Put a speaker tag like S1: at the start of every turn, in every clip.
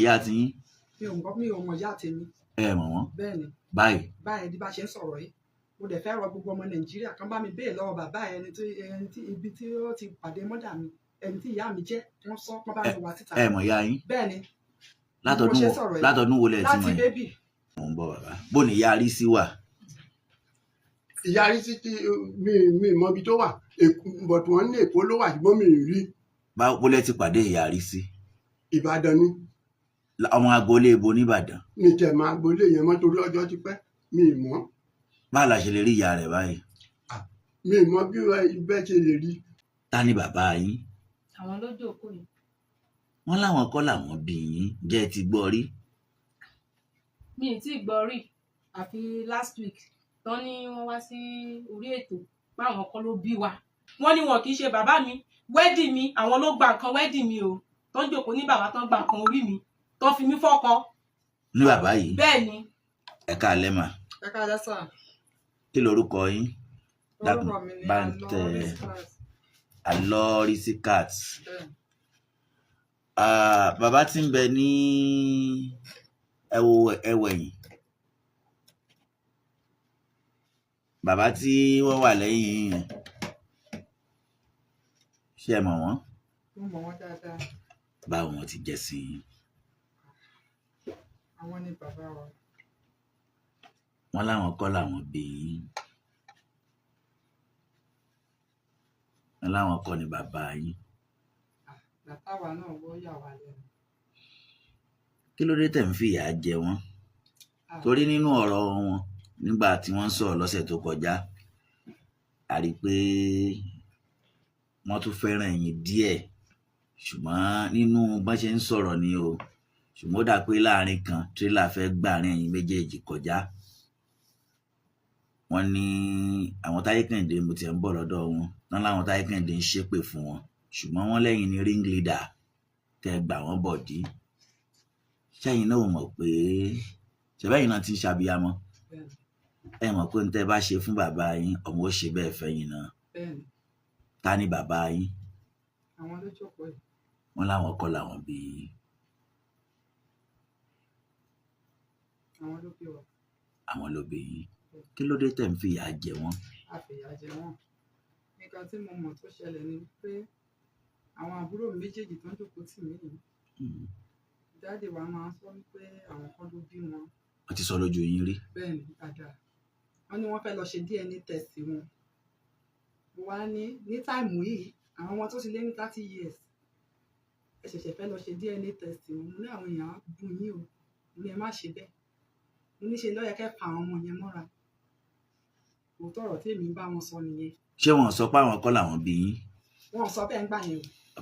S1: ìyá ti yín?
S2: Mi ò mọ̀ ìyá tèmi.
S1: Ẹ mọ̀ wọ́n?
S2: Bẹ́ẹ̀ni.
S1: Báyìí
S2: Bí bá ṣe ń sọ̀rọ̀ yìí, mo dẹ̀ fẹ́ rọ gbogbo ọmọ Nàìjíríà kan bá mi béè lọ́wọ́ bàbá ẹni tí ibi tí ó ti pàdé mọ́dà mi, ẹni tí ìyá mi jẹ́, wọ́n sọ pé bá mi wá síta.
S1: Ẹ mọ̀ ìyá yín?
S2: Bẹ́ẹ̀ni.
S1: Látọdún wo lẹ ti mọ̀
S2: láti bébì.
S1: Mo ń bọ̀ bàbá. Bó ni ìyá rí sí wà?
S3: Ìyá rí sí tí mi mọ ibi tó wà, but wọ́n ní Èkó ló wà ṣùgbọ́n mi rí.
S1: Bó lẹ ti pàdé ìyá rí sí?
S3: Ìbàdàn ni.
S1: Ọmọ agboolé ibo nìbàdàn?
S3: Mi tẹ̀ máa agboolé yẹn mọ́ torí ọjọ́ ti pẹ́, mi mọ̀.
S1: Báwo la ṣe lè rí ìyá rẹ̀ báyìí?
S3: Mi mọ bí ibẹ̀ ṣe lè rí.
S1: Ta ni bàbá yín?
S4: Àwọn ló jókòó yìí.
S1: Wọ́n láwọn kọ́ làwọn bí yín, jẹ́ ẹ ti gbọ́ rí?
S4: Mi ì tí ì gbọ́ rí, àfi last week tán ní wọ́n wá sí orí ètò báwọn kọ́ ló bí wa. Wọ́n ní wọn kì í ṣe bàbá mi, wẹ́dì mi, àwọn ló gba nǹkan wẹ́dì mi o. Tán jókòó ní bàbá tán gba nǹkan orí mi, tán fi mí fọ́kọ.
S1: Ní bàbá yìí?
S4: Bẹ́ẹ̀ ni.
S1: Ẹ káalẹ́ mà.
S2: Ẹ káalẹ́ sà.
S1: Kí lorúkọ yín?
S2: Orúkọ mi ni
S1: Alorisikat. Bàbá tí ń bẹ ní ẹwẹ̀yìn. Bàbá tí wọ́n wà lẹ́yìn yẹn. Ṣé ẹ mọ̀ wọ́n?
S2: Mo mọ̀ wọ́n dáadáa.
S1: Báwo wọ́n ti jẹ́ sí yín?
S2: Àwọn ni bàbá wa.
S1: Wọ́n láwọn kọ́ làwọn bí yín. Wọ́n láwọn kọ́ ni bàbá yín.
S2: Bàbá wa náà wọ́n yà wá lẹ́nu.
S1: Kí ló dé tẹ̀ ń fìyà jẹ wọ́n? Torí nínú ọ̀rọ̀ wọn nígbà tí wọ́n ń sọ̀rọ̀ lọ́sẹ̀ tó kọjá, a rí i pé wọ́n tún fẹ́ràn ẹ̀yin díẹ̀, ṣùgbọ́n nínú bọ́n ṣe ń sọ̀rọ̀ ni o, ṣùgbọ́n ó dà pé láàrin kan tírélà fẹ́ gbàrin ẹ̀yin méjèèjì kọjá. Wọ́n ní àwọn Táyé Kẹ́hìndé, mo tiẹ̀ ń bọ̀ lọ́dọ̀ wọn, wọ́n láwọn Táyé Kẹ́hìndé ń ṣépè fún wọn, ṣùgbọ́n wọ́n lẹ́yìn ní ring leader tẹ́ gbà wọ́n bọ̀dí. Ṣẹ́yìn náà mọ̀ pé ṣẹ̀bẹ́yìn náà ti ń ṣàbíyamọ? Ẹ mọ̀ pé ní tẹ́ bá ṣe fún bàbá yín, ọmọ ó ṣe bẹ́ẹ̀ fẹ́yìn náà. Ta ni bàbá yín?
S2: Àwọn ló jókòó yìí.
S1: Wọ́n láwọn kọ́ làwọn bí yín.
S2: Àwọn ló bí wa.
S1: Àwọn ló bí yín. Kí ló dé tẹ̀ ń fìyà jẹ wọ́n?
S2: A fìyà jẹ wọ́n. Nǹkan tí mo mọ̀ tó ṣẹlẹ̀ ni pé àwọn àbúrò mi méjèèjì tó ń jókòó tì mí yìí, dáàdì wa máa ń sọ pé àwọn kan ló bí wọn.
S1: Wọ́n ti sọ lójú yín rí?
S2: Bẹ́ẹ̀ni, dáadáa. Wọ́n ní wọ́n fẹ́ lọ ṣe DNA test wọn. Mo wá ní táìmù yìí, àwọn ọmọ tó ti lé ní 30 years, ẹ ṣẹ̀ṣẹ̀ fẹ́ lọ ṣe DNA test wọn. Mo ní àwọn èèyàn á bú yín o, mo ní ẹ má ṣe bẹ́ẹ̀. Mo ní ṣe lọ́yẹ kẹ́ pa àwọn ọmọ yẹn mọ́ra. Òótọ́ ọ̀rọ̀ tí èmi ń bá wọn sọ nìyẹn.
S1: Ṣé wọn sọ pé àwọn kọ́ làwọn bí yín?
S2: Wọn sọ bẹ́ẹ̀ ń gbà yẹn o.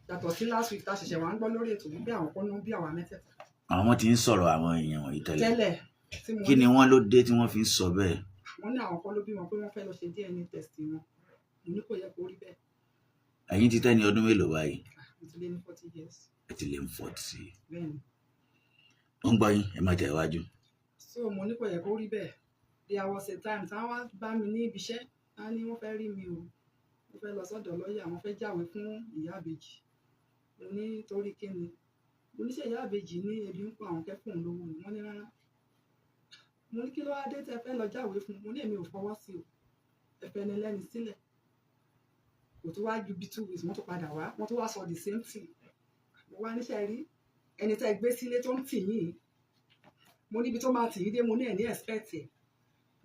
S2: Yàtọ̀ sí last week tá a ṣẹ̀ṣẹ̀ wá ń gbọ́ lórí ètò bí àwọn kan ló ń bí àwa mẹ́tẹ̀ẹ̀ta.
S1: Àwọn ti ń sọ̀rọ̀ àwọn èèyàn wọ̀nyí tẹ́lẹ̀.
S2: Kí
S1: ni wọ́n ló dé tí wọ́n fi ń sọ bẹ́ẹ̀?
S2: Wọ́n ní àwọn kan ló bí wọn pé wọ́n fẹ́ lọ ṣe DNA test wọn. Mo ní kò yẹ kó rí bẹ́ẹ̀.
S1: Ẹ̀yin ti tẹ́ni ọdún mélòó báyìí?
S2: Mo ti lé ní 40 years.
S1: Ẹ ti lé ní 40.
S2: Bẹ́ẹ̀ni.
S1: Ó ń gbọ́ yín, ẹ má tẹ̀ wájú.
S2: So mo ní kò yẹ kó rí bẹ́ẹ̀. There was a time táwọn wá bá mi ní ibi iṣẹ́, á ní wọ́n fẹ́ rí mi o. Wọ́n fẹ́ lọ sọ́dọ̀ lọ́ọ̀yà, wọ́n fẹ́ jáwèé fún ìyá ìbejì. Mo ní torí kí ni? Mo ní ṣe ìyá ìbejì ní ebi ń pa àwọn kẹ́kọ̀ọ́ lówó ni. Wọ́n ní rárá. Mo ní kí ló wá dé tẹ́ fẹ́ lọ jáwèé fún? Mo ní èmi ò fọwọ́ sí o. Ẹ fẹ́ ni lẹ́ni sílẹ̀. Kò tó wá ju bí 2 weeks wọ́n tó padà wá, wọ́n tó wá sọ the same thing. Mo wá níṣẹ́ rí ẹni tẹ́ gbé sílé tó ń tì yín. Mo níbi tó máa tì yín dé, mo ní ẹ̀ ní expect ẹ̀.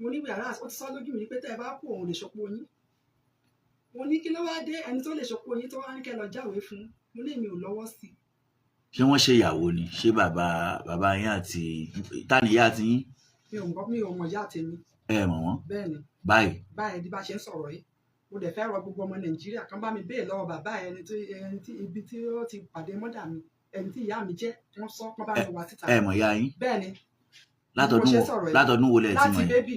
S2: Mo ní wíwárà ó ti sọ lójú mi pé tẹ́ ẹ bá kú òun lè ṣopó yín. Mo ní kí ló wá dé ẹni tó lè ṣopó yín tó wá ní kẹ́ lọ jáwèé fún? Mo ní èmi ò lọ́wọ́ sí i.
S1: Ṣé wọ́n ṣe ìyàwó ni? Ṣé bàbá yín àti ta ni ìyá ti yín?
S2: Mi ò mọ̀ ìyá tèmi.
S1: Ẹ mọ̀ wọ́n?
S2: Bẹ́ẹ̀ni.
S1: Báyìí
S2: bí bá ṣe ń sọ̀rọ̀ yìí, mo dẹ̀ fẹ́ rọ gbogbo ọmọ Nàìjíríà kan bá mi béè lọ́wọ́ bàbá ẹni tí ibi tí ó ti pàdé mọ́dà mi, ẹni tí ìyá mi jẹ́, wọ́n sọ pé bá mi wá síta.
S1: Ẹ mọ̀ ìyá yín?
S2: Bẹ́ẹ̀ni.
S1: Látọdún wo lẹ ti mọ̀
S2: yín? Láti bébì.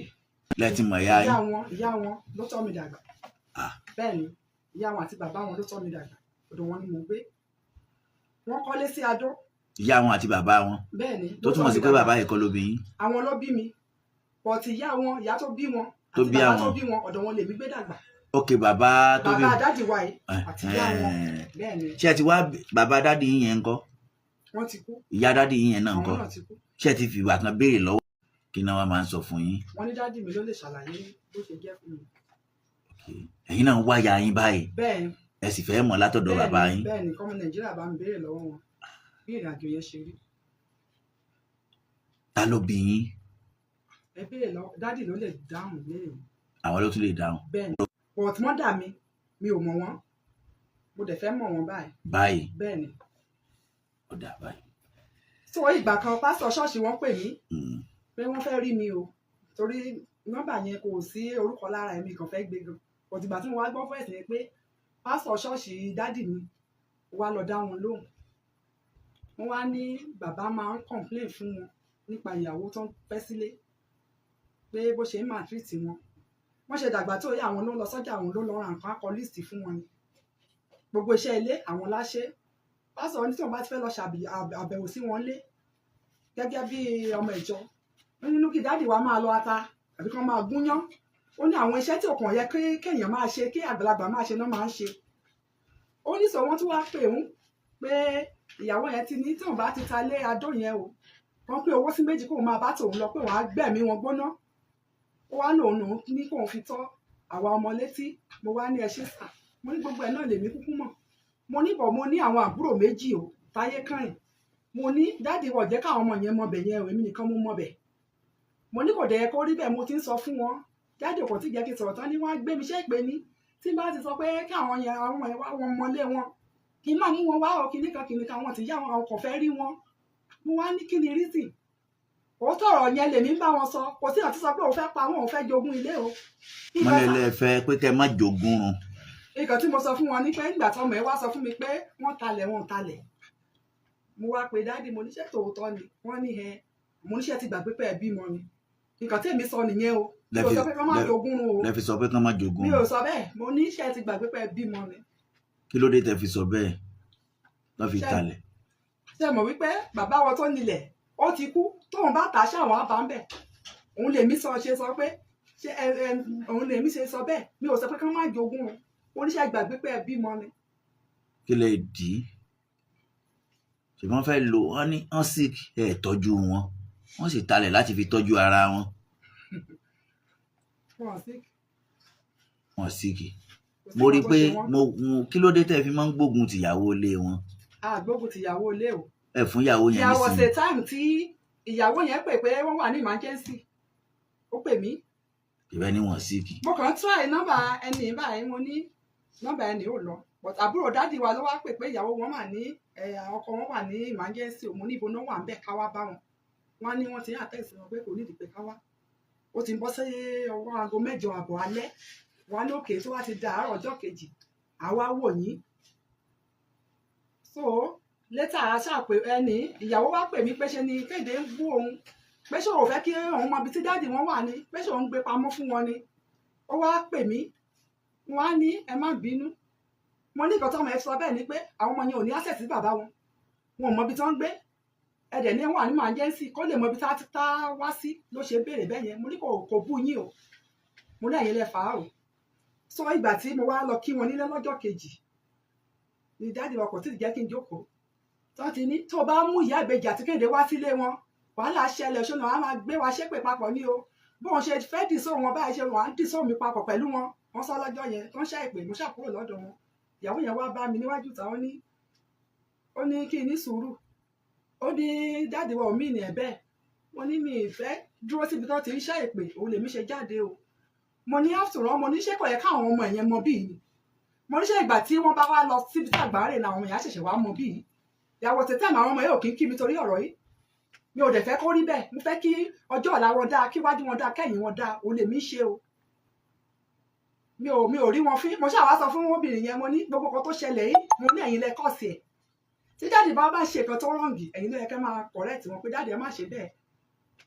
S1: Lẹ ti mọ̀ ìyá yín?
S2: Ìyá wọn ló tọ́ mi dàgbà. Bẹ́ẹ̀ni, ìyá wọn àti bàbá wọn ló tọ́ mi dàgbà. Ọ̀dọ̀ wọn ni mo gbé. Wọ́n kọ́lé sí Adó.
S1: Ìyá wọn àti bàbá wọn?
S2: Bẹ́ẹ̀ni.
S1: Tó túmọ̀ sí pé bàbá yìí kọ́ ló bí yín?
S2: Àwọn ló bí mi. But ìyá tó bí wọn
S1: tó
S2: àti
S1: bí
S2: bàbá
S1: àwọn
S2: tó bí wọn, ọ̀dọ̀ wọn lèmi gbé dàgbà.
S1: ok bàbá tó bí
S2: bàbá dádì wa yìí àti ìyá wọn bẹ́ẹ̀ ni
S1: ṣé ẹ ti wá bàbá dádì yín yẹn ńkọ́
S2: wọ́n ti kú
S1: ìyá dádì yín yẹn náà
S2: àwọn
S1: ńkọ́
S2: náà ti kú
S1: ṣé ẹ ti fìgbà kan béèrè lọ́wọ́ kí náà wá máa ń sọ fún yín.
S2: wọ́n ní dádì mi ló lè ṣàlàyé bó ṣe jẹ́ fún mi.
S1: ẹ̀yin náà ń wáyà yín báyìí
S2: bẹ́ẹ̀ ni
S1: ẹ sì fẹ́ mọ̀ látọ̀dọ̀ bàbá yín.
S2: bẹ́ẹ̀ ni kọ́mọ nàìjíríà bá ń béèrè lọ́wọ́ wọn bí ìrìn àjò yẹn ṣe rí.
S1: ta ló bí yín.
S2: ẹ béèrè lọ́wọ́ dádì ló lè dáhùn léèrè.
S1: àwọn ló tún lè dáhùn.
S2: bẹ́ẹ̀ ni but mọ́dà mi ò mọ̀ wọ́n mo dẹ̀ fẹ́ mọ̀ wọ́n
S1: báyìí.
S2: bẹ́ẹ̀ ni.
S1: ó dà báyìí.
S2: tó ìgbà kan pásítọ̀ ṣọ́ọ̀ṣì wọ́n pè mí pé wọ́n fẹ́ rí mi o torí nọ́mbà yẹn kò sí orúkọ lára ẹ̀mí kan fẹ́ gbé gan òtìgbà tí mo wá gbọ́ fẹ́ẹ̀sì yẹn pé pásítọ̀ ṣọ́ọ̀ṣì dádì mi wá lọ dá wọn lóhùn wọ́n wá ní bàbá máa ń complain fún wọn nípa ìyàwó tó ń fẹ́ sílé pé bó ṣe ń máa tírìtì wọn wọ́n ṣe dàgbà tó yẹ àwọn ló ń lọ sọ́jà àwọn ló lọ ra nǹkan akọ líìsì fún wọn ni gbogbo iṣẹ́ ilé àwọn láṣẹ pásítọ̀ ní tí wọ́n bá ti fẹ́ lọ ṣàbẹ̀wò sí wọn lé gẹ́gẹ́ bí ọmọ ìjọ nínú kí dáàdì wa máa lọ ata àbí kán máa gúnyán ó ní àwọn iṣẹ́ tí ò kàn yẹ kéèyàn máa ṣe kí àgbàlagbà máa ṣe náà máa ń ṣe ó ní sọ wọ́n tún wá pè ń pé ìyàwó yẹn ti ní tí wọ́n bá ti ta lé adó yẹn o wọ́n pé owó sí méjì kóun máa bá tòun lọ pé wọ́n á gbẹ̀mí wọn gbóná ó wá lòun ní kóun fi tọ́ àwa ọmọ létí mo wá ní ẹṣin sà mo ní gbogbo ẹ̀ náà lèmi kúkú mọ̀ mo ní bọ̀ mo ní àwọn àbúrò méjì o táyé kàyìn mo ní dáàdi wọ̀ jẹ́ káwọn ọmọ yẹn mọbẹ̀ yẹn o èmi nìkan mo mọbẹ̀ mo ní kò dẹ̀ kó rí bẹ́ẹ̀ mo ti ń sọ fún wọn dáàdi kò tí jẹ́ kí n sọ̀rọ̀ tán ní wọ́n á gbé mi ṣẹ́ pé ní tí bá ti sọ pé kí àwọn yẹn àwọn ọmọ yẹn wá wọn mọlé wọn kí n má mú wọn wá ọ kìnìkan wọn ti yá wọn ọkọ̀ fẹ́ rí wọn mo wá ní kí ni reason òótọ́ ọ̀rọ̀ yẹn lèmi ń bá wọn sọ kò sí àti sọ pé òun fẹ́ pa wọn òun fẹ́ jogún ilé o.
S1: wọ́n lè lè fẹ́ pé kẹ́ má jogún un.
S2: nǹkan tí mo sọ fún wọn ní pé nígbà tí ọmọ ẹ wá sọ fún mi pé wọ́n talẹ̀ mo wá pe dáàdi mo níṣẹ́ tòótọ́ ni wọ́n ní ẹ mo níṣẹ́ ti gbàgbé pé ẹ bímọ ni nǹkan tí èmi sọ nìyẹn o mi ò sọ pé kán má jogún o
S1: lẹ fi sọ pé kán má jogún.
S2: mi ò sọ bẹ́ẹ̀ mo níṣẹ́ ti gbàgbé pé ẹ bímọ ni.
S1: kí ló dé tẹ fi sọ bẹ́ẹ̀ lọ́ fi talẹ̀.
S2: ṣe mọ̀ wípé bàbá wọn tó nílẹ̀ ó ti kú tóun bá tà á ṣàwọn àbá ń bẹ̀ òun lèmi sọ pé ṣe òun lèmi ṣe sọ bẹ́ẹ̀ mi ò sọ pé kán má jogún o oníṣẹ́ gbàgbé pé ẹ bímọ ni.
S1: kí lè dì í ṣùgbọ́n fẹ́ lo wọ́n ní wọ́n sick ẹ̀ tọ́jú wọn wọ́n sì talẹ̀ láti fi tọ́jú ara wọn. wọ́n sick mo rí i pé kí ló dé tẹ́ fi máa ń gbógun tìyàwó ilé wọn.
S2: gbógun tìyàwó ilé o.
S1: ẹ fún ìyàwó yẹn
S2: ìyàwó ṣe táìmù tí ìyàwó yẹn pè pé wọ́n wà ní emergency ó pè mí.
S1: ìbẹ́ ni wọ́n sick.
S2: mo kàn ń try nọ́mbà ẹni báyìí mo ní nọ́mbà ẹni ò lọ but àbúrò dádì wa ló wá pè pé ìyàwó wọn wà ní ọkọ wọn wà ní emergency òun ní ibo náà wà ń bẹ̀ káwá bá wọn wọn ní wọn ti àtẹ̀sí wọn pé kò nídìí pé káwá ó ti ń bọ́ sí ọwọ́ aago 8 àbọ̀ alẹ́ wọn ní òkè tó wá ti da àárọ̀ ọjọ́ kejì àwa wò yín so létà aṣáàpè ẹni ìyàwó wá pè mí pé ṣe ni Kéde ń bú òun pé ṣé òun fẹ́ kí òun mọ ibi tí dáàdì wọn wà ní pé ṣé òun gbé pamọ́ fún wọn ni ó wá pè mí wọn á ní ẹ má bínú mo ní nǹkan tó ọmọ ẹ sọ bẹ́ẹ̀ ni pé àwọn ọmọ yẹn ò ní access sí bàbá wọn wọn ò mọ ibi tí wọ́n ń gbé ẹ̀dẹ̀ ní wà ní emergency kó lè mọ ibi tá wá sí ló ṣe béèrè bẹ́ẹ̀ yẹn mo ní kò bú yín o mo ní ẹ̀yin lẹ fà á o sọ ìgbà tí mo wá lọ kí wọn nílé lọ́jọ́ kejì ni dáàdì wa kò tí ì jẹ́ kí n jókòó tó ti ní tó bá mú ìyá ìbejì àti Kéde wá sílé wọn wàhálà ṣẹlẹ̀ ṣọ́nà wọn á máa gbé wa ṣépè papọ̀ ní o bóun ṣe fẹ́ dìsó wọn báyìí ṣe wọn á dìsó mi papọ̀ pẹ̀lú wọn wọn sọ lọ́jọ́ yẹn tó ń ṣe ìpè mo ṣàkúrò lọ́dọ̀ wọn ìyàwó yẹn wá bá mi níwájú táwọn ní ó ní kí n ní sùúrù ó ní dáàdì wa ò mí ní ẹ̀ bẹ́ẹ̀ mo ní mi ìfẹ́ dúró síbi tó ti ń ṣe ìpè òun lèmi ṣe jáde o mo ní after all mo ní ṣé kò yẹ káwọn ọmọ ẹ̀yẹn mọ bíi ni mo ní ṣe ìgbà tí wọ́n bá wá lọ síbi tí àgbáre làwọn èèyàn ṣẹ̀ṣẹ̀ wá mọ bíi ìyàwó tètè àwọn ọmọ yóò kí n kí mi torí ọ̀rọ̀ yìí mi ò dẹ̀ fẹ́ kó rí bẹ́ẹ̀ mo fẹ́ kí ọjọ́ ọ̀la wọn dáa kí wájú wọn dáa kẹ́yìn wọn dáa òun lèmi ṣe o mi ò rí wọn fín mo ṣàwá sọ fún obìnrin yẹn mo ní gbogbo kan tó ṣẹlẹ̀ yìí mo ní ẹ̀yin lẹ kọ́ọ̀sì ẹ̀ tí dáàdì bá ṣe nǹkan tó rọ̀ǹgì ẹ̀yin ló yẹ kẹ́ máa correct wọn pé dáàdì ẹ má ṣe bẹ́ẹ̀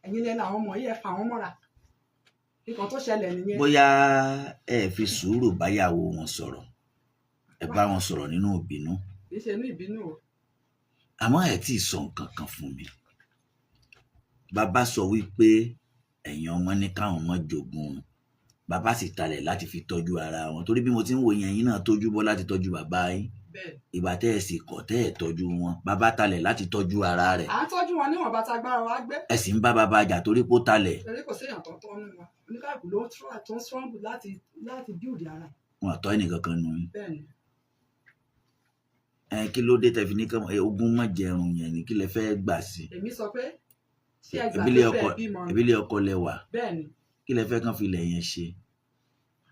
S2: ẹ̀yin lẹ làwọn ọmọ yìí ẹ fà wọ́n mọ́ra nǹkan tó ṣẹlẹ̀ nìyẹn.
S1: bóyá ẹ fi sùúrù báyàwó wọn sọ̀rọ̀ ẹ bá wọn sọ̀rọ̀ nínú ìbínú.
S2: kì í ṣe inú ìbínú o.
S1: àmọ́ ẹ tí ì sọ nǹkan kan fún mi bàbá sọ wípé ẹ̀yin ọmọ ní káwọn ọmọ jogún bàbá sì talẹ̀ láti fi tọ́jú ara wọn torí bí mo ti ń wò yẹn yín náà tójú bọ́ láti tọ́jú bàbá yín
S2: bẹ́ẹ̀
S1: ìgbà tẹ́ ẹ̀ sì kọ̀ tẹ́ ẹ̀ tọ́jú wọn bàbá talẹ̀ láti tọ́jú ara rẹ̀
S2: à ń tọ́jú wọn níwọ̀n bá tagbára wa gbé
S1: ẹ sì ń bá bàbá jà torí pé ó talẹ̀
S2: torí kò séèyàn tó tọ́ nínú wa oníkàkùn ló tó ń struggle láti build ara
S1: wọn àtọ́ ẹnìkan kan nù yín
S2: bẹ́ẹ̀ ni
S1: kí ló dé tẹ́ fi ní kí ogún má jẹun yẹn ni kí lẹ fẹ́ gbà sí
S2: èmi sọ pé ṣé ẹ gbà
S1: ìbílẹ̀
S2: pé
S1: ọkọ
S2: bẹ́ẹ̀ bímọ ni
S1: ìbílẹ̀ ọkọ lẹwà
S2: bẹ́ẹ̀ ni
S1: kí lẹ fẹ́ kàn fi ilẹ̀ yẹn ṣe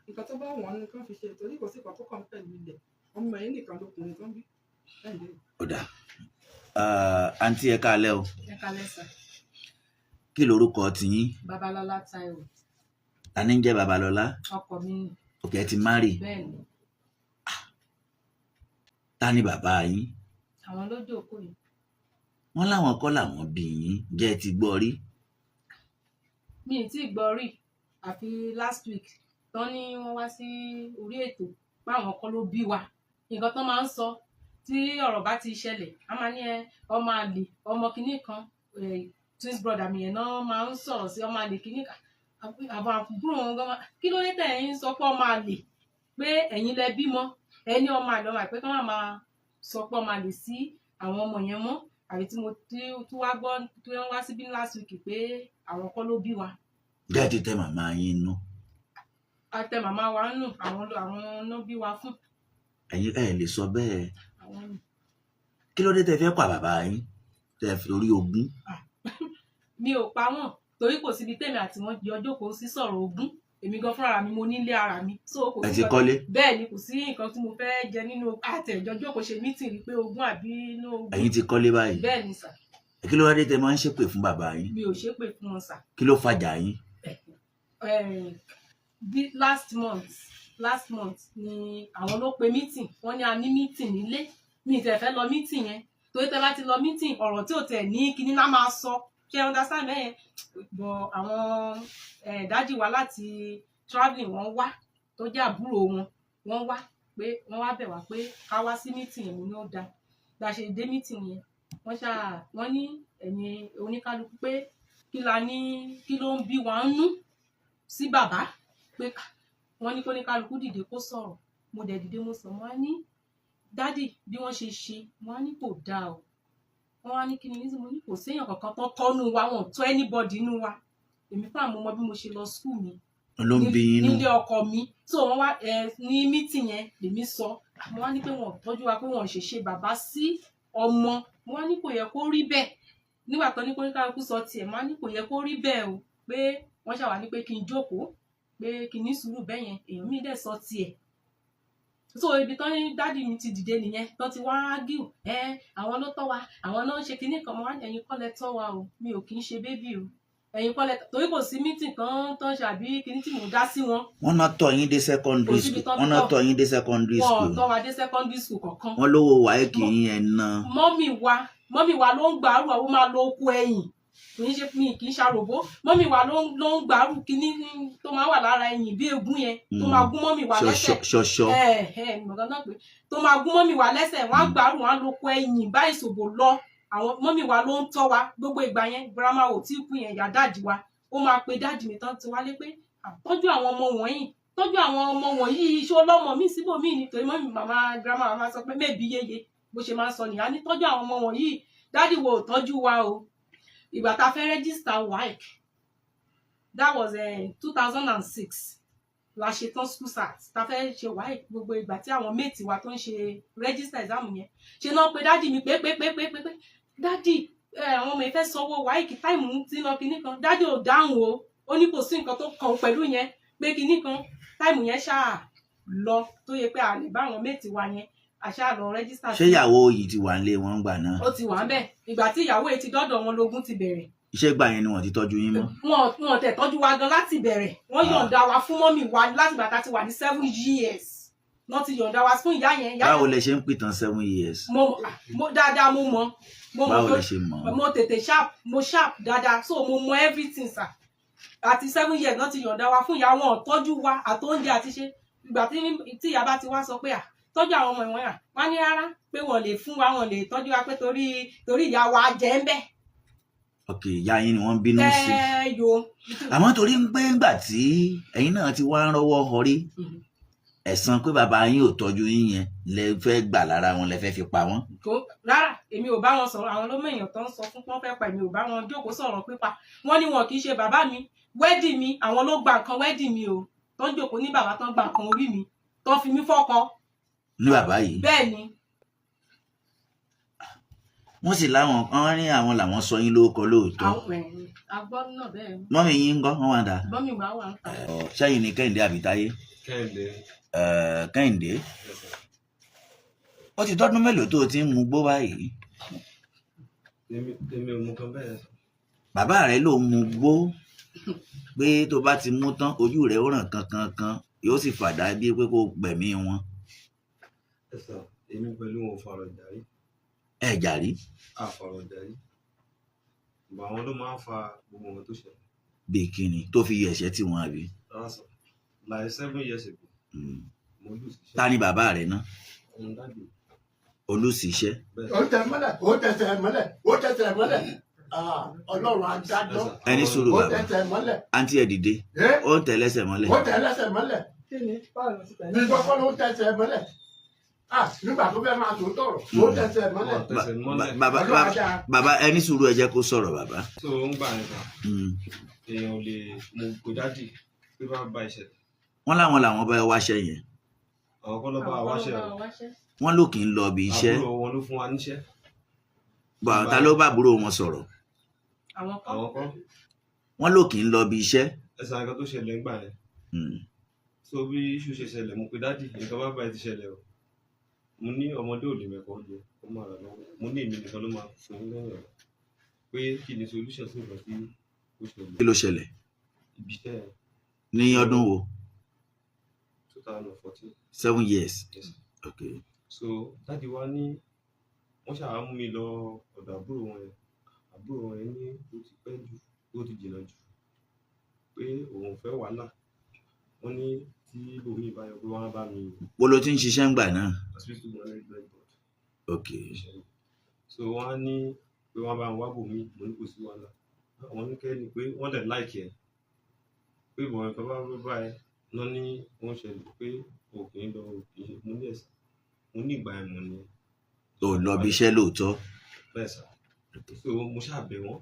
S2: nǹkan tó bá wọ́n ní kán fi ṣe torí kò sí nǹkan tó kàn pẹ̀lú ilẹ̀ ọmọ yìí nìkan lọkùnrin tó ń bí bẹ́ẹ̀ ni
S1: ọ̀dà àǹtí ẹ káalẹ́ o
S4: ẹ kalẹ̀ sà.
S1: kí lorúkọ tiyín
S4: Babalọlá Táíwò
S1: ta ní ń jẹ́ Babalọlá
S4: ọkọ mi ni.
S1: òkè ti márì
S4: bẹ́ẹ̀ ni
S1: ta ni bàbá yín
S4: àwọn ló jókòó yìí.
S1: wọ́n láwọn kọ́ làwọn bí yín jẹ́ ẹ ti gbọ́ rí
S4: mi ì tí ì gbọ́ rí àfi last week tán ní wọ́n wá sí orí ètò páwọn kan ló bí wa nǹkan tán máa ń sọ tí ọ̀rọ̀ bá ti ṣẹlẹ̀ a máa ní ọmọ àlè ọmọ kìíní kan twins brother mi yẹn náà máa ń sọ̀rọ̀ sí ọmọ àlè kìíní kan àwọn àbúrò wọn gan kí ló dé tẹ̀ ẹ̀yin sọ pé ọmọ àlè pé ẹ̀yin lẹ bímọ ẹni ọmọ àlè ọmọ àìpẹ́ kí wọ́n máa sọ pé ọmọ àlè sí àwọn ọmọ yẹn mọ́ àbí tí mo tún wá gbọ́ tí wọ́n wá síbí last week pé àwọn kọ́ ló bí wa.
S1: jẹ́ ẹ ti tẹ màmá yín nú
S4: àtẹ màmá wa nù àwọn náà bí wa fún
S1: ẹ̀yin ẹ lè sọ bẹ́ẹ̀
S4: àwọn nù.
S1: kí ló dé tẹ fẹ́ pa bàbá yín tẹ fi orí ogún
S4: mi ò pa wọn torí kò síbi tèmi àti wọn jọ jókòó sí sọ̀rọ̀ ogún èmi gan fúnra mi mo nílé ara mi so kò
S1: ẹ
S4: sí
S1: ti
S4: nǹkan-
S1: kọ́lé
S4: bẹ́ẹ̀ ni kò sí nǹkan tí mo fẹ́ jẹ nínú àtẹ̀jọ́ jókòó ṣe mítìrì pé ogún àbí inú ogún
S1: ẹ̀yin ti kọ́lé báyìí
S4: bẹ́ẹ̀ ni sà
S1: kí ló wá dé tẹ máa ń ṣépè fún bàbá yín
S4: mi ò ṣépè fún wọn sà.
S1: kí ló fàjà yín
S4: Last month ni àwọn ló pe meeting wọ́n ní a ní meeting nílé mi ìtẹ̀ fẹ́ lọ meeting yẹn torí tẹ́ bá ti lọ meeting ọ̀rọ̀ tí ò tẹ̀ ní kíní náà máa sọ ṣé ẹ understand bẹ́ẹ̀ yẹn bọ̀ àwọn dájì wa láti travelling wọ́n wá tó jẹ́ àbúrò wọ́n wá pé wọ́n wá bẹ̀ wá pé ká wá sí meeting yẹn mo ní ó dáa bá a ṣe dé meeting yẹn wọ́n ní ẹ̀yin oníkálukú pé kí ló ń bí wa ń nú sí bàbá pé wọ́n ní kó ní kálukú dìde kó sọ̀rọ̀ mo dẹ̀ dìde mo sọ wọ́n á ní dádì bí wọ́n ṣe ṣe wọ́n á ní kò dáa o wọ́n á ní kí ni ní mo ní kò séèyàn kankan tó tọ́nu wa wọn ò tọ́ anybody nínú wa èmi fún àwọn ọmọ bí mo ṣe lọ school mi
S1: ló ń bí yín nú
S4: nílé ọkọ mi so wọ́n wá ní meeting yẹn lèmi sọ mo wá ní pé wọn ò tọ́jú wa pé wọn ò ṣe ṣe bàbá sí ọmọ mo wá ní kò yẹ kó rí bẹ́ẹ̀ nígbà tó ní kó ní kálukú sọ tiẹ̀ mo wá ní kò yẹ kó rí bẹ́ẹ̀ o pé wọ́n ṣàwà ní pé kí n jókòó pé kí n ní sùúrù bẹ́ẹ̀ yẹn èèyàn mi dẹ̀ sọ tiẹ̀ so ibi tán ní dádì mi ti dìde nìyẹn tán ti wá ágìw àwọn ló tọ́ wa àwọn náà ń ṣe kinní kan mo wá ní ẹ̀yin kọ́ lẹ tọ́ wa o mi ò kì í ṣe bébì o ẹ̀yin kọ́ lẹ torí kò sí mítìn tán ṣàbí kinní tí mò ń dá sí wọn
S1: wọ́n náà tọ́ yín dé secondary
S4: Kò síbi
S1: school
S4: tán
S1: wọ́n náà
S4: tọ́.
S1: tọ́ yín dé secondary
S4: wọn ò
S1: school
S4: tọ́ wa dé secondary school kankan
S1: wọ́n lówó wáyé kì í ẹ̀ ná
S4: mọ́mì wa ló ń gbàrú àwọn máa lo oko ẹ̀yìn kì í ṣàròbó mọ́mì wa ló ń gbàrú kinní tó máa wà lára ẹ̀yìn bí egun yẹn tó máa gún mọ́mì wa lẹ́sẹ̀
S1: ṣọṣọ
S4: nǹkan náà pé tó máa gún mọ́mì wa lẹ́sẹ̀ wọ́n á gbàrú wọn á lo oko ẹ̀yìn bá ìṣòbò lọ àwọn mọ́mì wa ló ń tọ́ wa gbogbo ìgbà yẹn girama ò tí kú yẹn ìyá dáàdì wa ó máa pe dáàdì mi tán ti wálé pé tọ́jú àwọn ọmọ wọ̀nyí tọ́jú àwọn ọmọ wọ̀nyí iṣẹ́ ọlọ́mọ mi síbòmí nítorí mọ́mì màmá girama wa máa sọ pé mẹ́bí yéye bó ṣe máa ń sọ nìyá ní tọ́jú àwọn ọmọ wọ̀nyí dáàdì wo ò tọ́jú wa o ìgbà tá a fẹ́ register WAEC that was 2006 la ṣe tán school start tá a fẹ́ ṣe WAEC gbogbo ìgbà tí àwọn méètì wa tó ń ṣe register exam yẹn ṣe náà pé dáàdì mi pé dáàdì àwọn ọmọ ìfẹ́ sanwó WAEC táìmù tí lọ kinní kan dáàdì ò dáhùn o ó ní kò sí nǹkan tó kàn pẹ̀lú yẹn pé kinní kan táìmù yẹn ṣáà lọ tó yẹ pé a lè bá àwọn méètì wa yẹn àṣà lọ register.
S1: ṣé ìyàwó yìí ti wà nílé wọn gbà náà
S4: ó ti wà ń bẹ̀ ìgbà tí ìyàwó yìí ti dọ́dọ̀ wọn lógún ti bẹ̀rẹ̀
S1: iṣẹ́ gbà yẹn ni wọ́n ti tọ́jú yín mọ́
S4: wọn tẹ̀ tọ́jú wa gan láti bẹ̀rẹ̀ wọ́n yọ̀ǹda wa fún mọ́mì wa láti bàtà ti wà ní 7 years wọ́n ti yọ̀ǹda wa fún ìyá yẹn.
S1: báwo lẹ ṣe ń pìtàn 7 years
S4: mo dáadáa mo mọ̀
S1: báwo lẹ ṣe mọ̀
S4: mo tètè sharp dáadáa so mo mọ̀ everything sir àti 7 years náà ti yọ̀ǹda wa fún ìyá wọn tọ́jú wa àtóúnjẹ àti ṣe ìgbà tí ìyá bá ti wá sọ pé tọ́jú àwọn ọmọ ìwọ̀n yà wọ́n ní rárá pé wọ́n lè fún wa wọ́n lè tọ́jú wa pé torí ìyá wa jẹ́ ń bẹ̀
S1: ok ìyá yín ni wọ́n bínú sí
S4: tẹ́ẹ̀yọ.
S1: àmọ́ torí pé ńgbà tí ẹ̀yin náà ti wá ń rọ́wọ́ họrí ẹ̀san pé bàbá yín ò tọ́jú yín yẹn lẹ fẹ́ gbà lára wọn lẹ fẹ́ fi pa wọ́n.
S4: Rárá èmi ò bá wọn sọ̀rọ̀, àwọn ló mèèyàn tó ń sọ fún pọ́n fẹ́ pa, èmi ò bá wọn jókòó sọ̀rọ̀ pípa. Wọ́n ní wọn kì í ṣe bàbá mi, wẹ́dì mi àwọn ló gba nǹkan wẹ́dì mi o, tó ń jókòó ní bàbá tó ń gba nǹkan orí mi tó fi mí fọ́kọ.
S1: ní bàbá yìí.
S4: Bẹ́ẹ̀ ni.
S1: wọ́n sì láwọn kan ní àwọn làwọn sọ yín lórúkọ lóòótọ́.
S4: Agbọ́ náà bẹ́ẹ̀ ni.
S1: mọ́mì yín ń kọ́ wọ́n wà dà.
S4: Bọ́mì wà wà ń ta.
S1: ṣẹ́yìn ni Kẹ́hìndé àbí Táyé.
S5: Kẹ́hìndé.
S1: Kẹ́hìndé ó ti tọ́dún mélòó tó o ti ń mu gbó báyìí.
S5: èmi ò mú kan bẹ́ẹ̀.
S1: bàbá rẹ ló mu gbó pé tó bá ti mú tán ojú rẹ ó ràn kankan yóò sì fàdá bí pé kó gbẹ̀mí wọn.
S5: ẹ sà èmi pẹ̀lú wọn ò fọ̀rọ̀ jàrí.
S1: ẹ jàrí.
S5: a fọ̀rọ̀ jàrí. ìgbà wọn ló máa ń fa gbogbo wọn tó ṣẹlẹ̀.
S1: bíi kíni tó fi ẹ̀ṣẹ̀ tí wọn àbí.
S5: rárá sà like 7 years ago. mo lù síṣẹ́.
S1: ta ni bàbá rẹ náà.
S5: òun dájú.
S1: olùsíṣẹ́.
S3: ó tẹ mọ́lẹ̀ ó tẹsẹ̀ mọ́lẹ̀ ó tẹsẹ̀ mọ́lẹ̀ ọlọ́run adájọ́
S1: ẹni sùúrù
S3: ó
S1: bàbá
S3: tẹsẹ̀ mọ́lẹ̀
S1: àǹtí ẹ dìde ó ń tẹ lẹ́sẹ̀ mọ́lẹ̀.
S3: ó tẹ lẹ́sẹ̀ mọ́lẹ̀
S2: kí ni báwo ló ti tẹ̀lé.
S3: nígbà kan ló tẹsẹ̀ mọ́lẹ̀ nígbà tó fẹ́ máa tó tọrọ ó tẹsẹ̀ mọ́lẹ̀
S5: tẹsẹ̀ mọ́lẹ̀.
S1: bàbá ẹni sùúrù ẹ jẹ́ kó sọ̀rọ̀ bàbá.
S5: tó ń gbà yẹn kan èèyàn ò lè mo kò dádì pé bá bá ìṣẹ̀lẹ̀.
S1: wọ́n láwọn làwọn bá wáṣẹ́ yẹn.
S5: àwọn kọ́ ló bá wa wáṣẹ́ o.
S1: wọ́n ló kì í lọ bí iṣẹ́.
S5: àbúrò wọn ló fún wa níṣẹ́.
S1: ta ló bá àbúrò wọn sọ̀rọ̀.
S5: àwọn kọ́.
S1: wọ́n ló kì í lọ bí iṣẹ́.
S5: ẹ̀sán nǹkan tó ṣẹlẹ̀ ń gbà yẹn. so bí iṣu ṣe ṣẹlẹ̀ mo pe dádì nǹkan bá báyìí ti ṣẹlẹ̀ o. mo ní ọmọdé ò lè mẹ́kọ̀ọ́ jẹ ó máa rà lọ́wọ́ mo ní èmi nìkan ló máa fún un lẹ́yìn ọ̀rọ̀ pé kí ni solution sí nǹkan tí ó ṣẹlẹ̀.
S1: kí ló ṣẹlẹ̀.
S5: ibi iṣẹ́ ẹ̀.
S1: ní ọdún wo.
S5: 2014.
S1: 7 years.
S5: Yes.
S1: Okay.
S5: So dádì wa ní wọ́n ṣàá mú mi lọ ọ̀dọ̀ àbúrò wọn yẹn ní ó ti pẹ́ jù ó ti jìnnà jù pé òun fẹ́ wàhálà wọ́n ní tí bòmí ìbáyọ̀ pé wọ́n á bá mi.
S1: wo ló ti ń ṣiṣẹ́ ńgbà náà.
S5: hospital management board.
S1: Okay.
S5: So wọ́n á ní pé wọ́n á bá wá bòmí mo ní kò sí wàhálà àwọn ní kẹ́ni pé wọ́n dẹ̀ láìkì ẹ̀ pé bọ̀wọ̀n nǹkan bá rọ́ báyìí náà ní wọ́n ṣẹlẹ̀ pé òkè ń lọ òkè mo ní ẹ̀sìn mo ní ìgbà ẹ̀mọ̀ ni.
S1: o lọ bí iṣẹ́ lóòótọ́.
S5: bẹ́ẹ̀ sà so mo ṣàbẹ̀ wọ́n.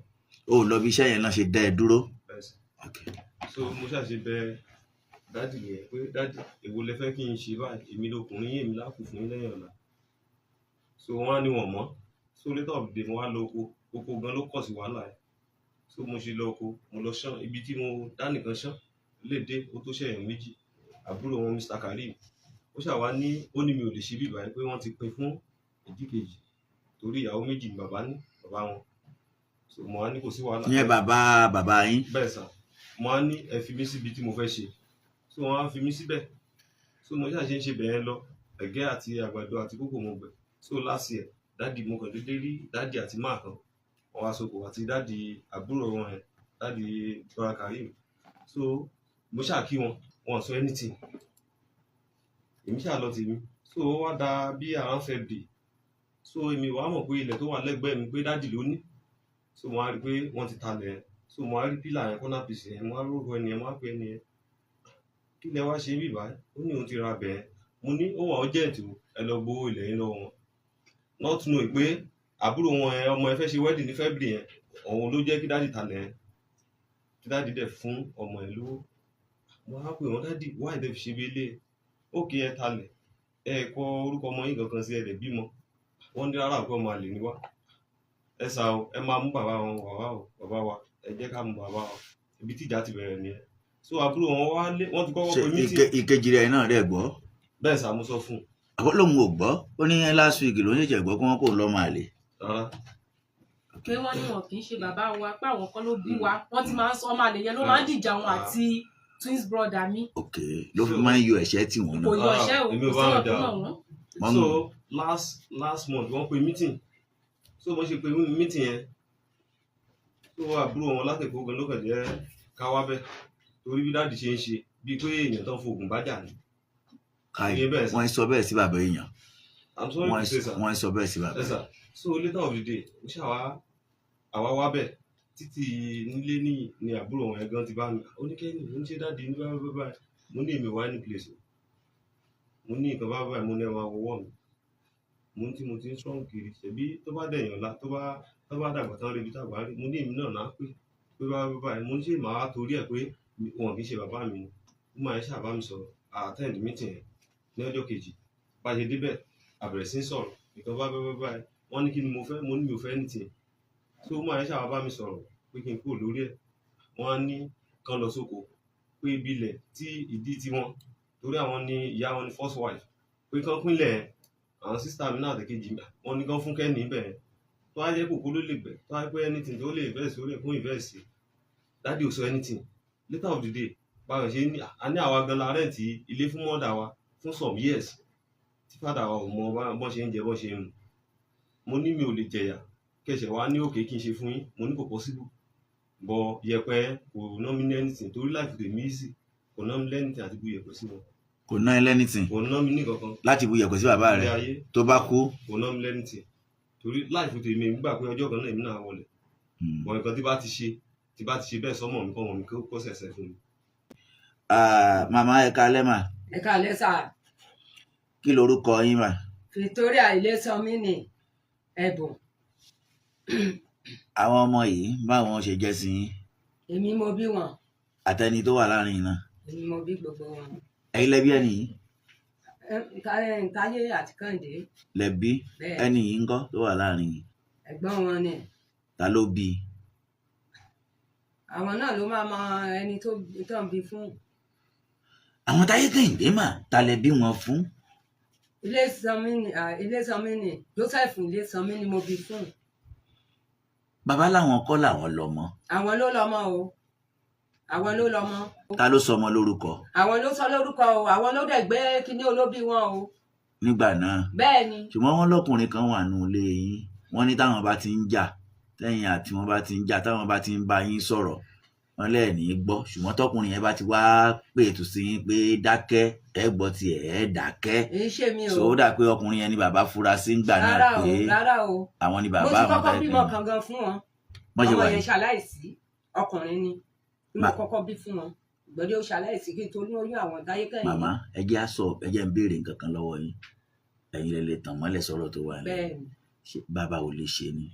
S1: o lọ bí iṣẹ́ yẹn náà ṣe dá ẹ dúró.
S5: bẹ́ẹ̀ sà so mo ṣàṣe bẹ dádì yẹn pé dádì èwo lẹ fẹ́ kí n ṣe báyìí èmi lọkùnrin yẹn mi lákù fún yín lẹ́yìn ọ̀la so wọ́n á ní wọ̀n mọ́ so later of the day mo wá lọ oko gan ló kọ̀ sí wàhálà ẹ̀ so mo ṣe lọ oko mo lọ ṣán ibi tí mo dá nìkan ṣán léde ó tó ṣẹ̀yàn méjì àbúrò wọn Mr. Karim ó ṣàwá ní ó ní mi ò lè ṣe bí ìbáyé pé wọ́n ti pín fún ìdíkejì torí ìyàwó méjì ni bàbá wọn so mo wá ní kò sí wàhálà.
S1: ìyẹn bàbá yín.
S5: bẹ́ẹ̀ sà mo wá ní ẹ fi mí síbi tí mo fẹ́ ṣe so wọ́n á fi mí síbẹ̀ so mo ṣàṣe ń ṣe bẹ̀yẹn lọ ẹ̀gẹ́ àti àgbàdo àti kókò mo gbẹ̀ so last year dáàdì mo kàn déédéé rí dáàdì àti máa kan wọn wá soko àti dáàdì àbúrò wọn yẹn dáàdì Bọ́lá Karim so mo ṣàkí wọn sọ anything èmi ṣáà lọ tèmi so ó wá da bí around February so èmi wàá mọ̀ pé ilẹ̀ tó wà lẹ́gbẹ̀ẹ́ mi pé dáàdì ló ní so mo á rí pé wọ́n ti talẹ̀ ẹ̀ so mo á rí pílà yẹn corner piece yẹn mo á rúkọ ẹni yẹn mo á pè ẹni yẹn kí lẹ wá ṣe bíbá ó ní òun ti ra bẹ́ẹ̀ mo ní ó wà urgent o ẹ lọ gbowó ilẹ̀ yín lọ́wọ́ wọn not know pé àbúrò wọn yẹn ọmọ ẹ fẹ́ ṣe wedding ní February yẹn òun ló jẹ́ kí dáàdì talẹ̀ ẹ̀ kí dáàdì dẹ̀ fún ọmọ ẹ lówó mo á pè wọ́n dáàdì why dẹ̀ fi ṣe bí ilé ókè ẹ talẹ̀ ẹ kọ orúkọ ọmọ yín kankan sí ẹ̀rẹ̀ bímọ wọ́n ní rárá àgọ́ máa lè ní wá ẹ sà o ẹ máa mú bàbá wa ẹ jẹ́ ká mú bàbá wa ibi tíjà ti bẹ̀rẹ̀ nìyẹn so àbúrò wọn wá lé wọ́n ti kọ́kọ́ pé mítì.
S1: ìkejì rẹ̀ náà rẹ̀ gbọ́.
S5: bẹ́ẹ̀ sà mo sọ fún un.
S1: àbọ̀ lòun ò gbọ́ ó ní last week ló ń ṣẹ̀ṣẹ̀ gbọ́ kí wọ́n kò lọ́ máa lè.
S5: rárá.
S4: pé wọ́n ní wọn kì í ṣe bàbá wa pé àwọn kan ló bí wa wọ́n ti máa ń sọ ọmọ àlè yẹn ló máa ń dìjà wọn àti twins brother mi.
S1: ok ló fi máa ń yọ ẹ̀ṣẹ́ tí wọ́n
S4: kò
S1: náà.
S4: yọ ẹ̀ṣẹ́ o kò sí ọ̀tún náà wọ́n.
S5: so last month wọ́n pe meeting so mo ṣe pe meeting yẹn so àbúrò wọn látẹ̀kọ́ gan ló kàn jẹ́ káwá bẹ́ẹ̀ torí bí dáàdì ṣe ń ṣe bíi pé èèyàn tán fògùn bá jà ní.
S1: káyì wọ́n sọ bẹ́ẹ̀ sí bàbá èèyàn.
S5: I'm sorry to say sir.
S1: wọ́n sọ bẹ́ẹ̀ sí bàbá.
S5: Yes sir. So later of the day àwa wá bẹ́ẹ̀ títì nílé ní àbúrò wọn ẹ̀gbọ́n ti bá mi ó ní kẹ́ni ó ní ṣe dáàdi ní báyìí mo ní èmi wá ní place o mo ní nǹkan báyìí mo ní ẹwà wọ́wọ́ mi mo ní tí mo ti ń strong kiri ṣebí tó bá dẹ̀yàn lá tó bá dàgbà tán rí ibi tàgbà rí mo ní èmi náà náà pé báyìí mo ní ṣe màá torí ẹ̀ pé wọn kì í ṣe bàbá mi ni ó máa ń ṣàbá mi sọ̀rọ̀ attend meeting yẹn ní ọjọ́ kejì bá ṣe débẹ̀ àbẹ̀rẹ̀ sí ń sọ̀rọ̀ nǹkan báyìí wọ́n ní kí ni mo fẹ́ mo ní mi ò fẹ́ anything tó ó máa ń ṣàbá mi sọ̀rọ̀ pé kí n kúrò lórí ẹ̀ wọ́n á ní kán lọ sóko pé ibi ilẹ̀ tí ìdí tiwọn torí àwọn ni ìyá wọn ni first wife pé kán pínlẹ̀ àwọn sísá mi náà àtẹ̀kejì wọn ní kán fún kẹ́ni bẹ́ẹ̀ tó wá jẹ́ kòkó ló lè gbẹ̀ tó wá pé anything tó lè invest ó lè fún invest dáàdi ò sọ anything later of the day báyọ̀ ṣe ní a ní àwa gan la rẹ́ǹtì ilé fún mọ́dà wa fún some years tí fàdà wa ò mọ bọ́n ṣe ń jẹ bọ́n ṣe ń mu mo ní mi ò lè jẹ̀yà kẹsẹ̀ wá ní òkè kí n ṣe fún yín mo ní kò possible bọ̀ yẹpẹ kò ná mi ní anything torí life dey me easy kò ná mi lẹ́nìtì àti bu yẹpẹ sí wọn
S1: kò ná ẹ lẹ́nìtìn
S5: kò ná mi ní kankan
S1: láti bu yẹ̀pẹ̀ sí bàbá
S5: ilé
S1: rẹ̀
S5: ayé
S1: tó bá kú.
S5: kò ná mi lẹ́nìtì torí life dey me gbà pé ọjọ́ kan náà èmi náà wọlé bọ̀ nǹkan tí bá ti ṣe bẹ́ẹ̀ sọ́mọ mi kọ́ mọ̀ mi kó ṣẹ̀ṣẹ̀ fún mi.
S1: Màmá ẹ káalẹ́ mà
S6: ẹ káalẹ́ sà
S1: kí lorúkọ yín mà.
S6: Victoria Ilésanmí ni ẹ̀bùn
S1: àwọn ọmọ yìí báwọn ṣe jẹ́ sí yín
S6: èmi mo bí wọn
S1: àtẹni tó wà láàrin yín náà
S6: èmi mo bí gbogbo wọn
S1: ẹ̀yin lẹbí ẹni yìí
S6: Táyé àti Kẹ́hìndé
S1: lẹbí
S6: bẹ́ẹ̀
S1: ẹni yìí ńkọ́ tó wà láàrin yín
S6: ẹ̀gbọ́n wọn ni
S1: ta ló bí i?
S6: àwọn náà ló máa mọ ẹni tó ń bí fún
S1: àwọn Táyé Kẹ́hìndé mà ta lẹ bí wọn fún.
S6: Ilésanmí ni Joseph Ilésanmí ni mo bí fún
S1: bàbá làwọn kọ́ làwọn lọ́mọ.
S6: àwọn ló lọ́mọ o àwọn ló lọ́mọ
S1: ta ló sọ ọmọ lórúkọ
S6: àwọn ló sọ lórúkọ o àwọn ló dẹ̀ gbé kíní olóbí wọn o
S1: nígbà náà
S6: bẹ́ẹ̀ ni
S1: ṣùgbọ́n wọ́n lọ́kùnrin kan wà nù ilé yín wọ́n ní táwọn bá ti ń jà tẹ́yìn àti wọ́n bá ti ń jà táwọn bá ti ń bá yín sọ̀rọ̀ wọ́n lẹ́ẹ̀ní gbọ́ ṣùgbọ́n tọkùnrin yẹn bá ti wá pètù sí yín pé dákẹ́ ẹ gbọ́ tiẹ̀ ẹ dákẹ́
S6: èyí ṣe mi o
S1: sòwò dà pé ọkùnrin yẹn ni bàbá fura sí ń gbà náà pé
S6: rárá o
S1: àwọn ni
S6: mo
S1: bàbá
S6: ti
S1: àwọn
S6: kọ́kọ́
S1: Táyé
S6: bímọ
S1: Kẹ́hìndé.
S6: kan gan fún wọn
S1: wọ́n ṣe
S6: ọmọ
S1: wà
S6: yẹn
S1: yìí
S6: ṣaláìsí ọkùnrin ni mo kọ́kọ́ bí fún wọn ìgbọ́dọ̀ ó ṣaláìsí kí n tó ní oyún àwọn Táyé Kẹ́hìndé
S1: màmá ẹ jẹ́ àsọ ẹ jẹ́ ń béèrè nǹkan kan lọ́wọ́ yín ẹ̀yin lè tàn mọ́lẹ̀ sọ̀rọ̀ tó wà
S6: bẹ́ẹ̀
S1: nílẹ̀
S6: ni
S1: ṣé bàbá ò lè ṣe ni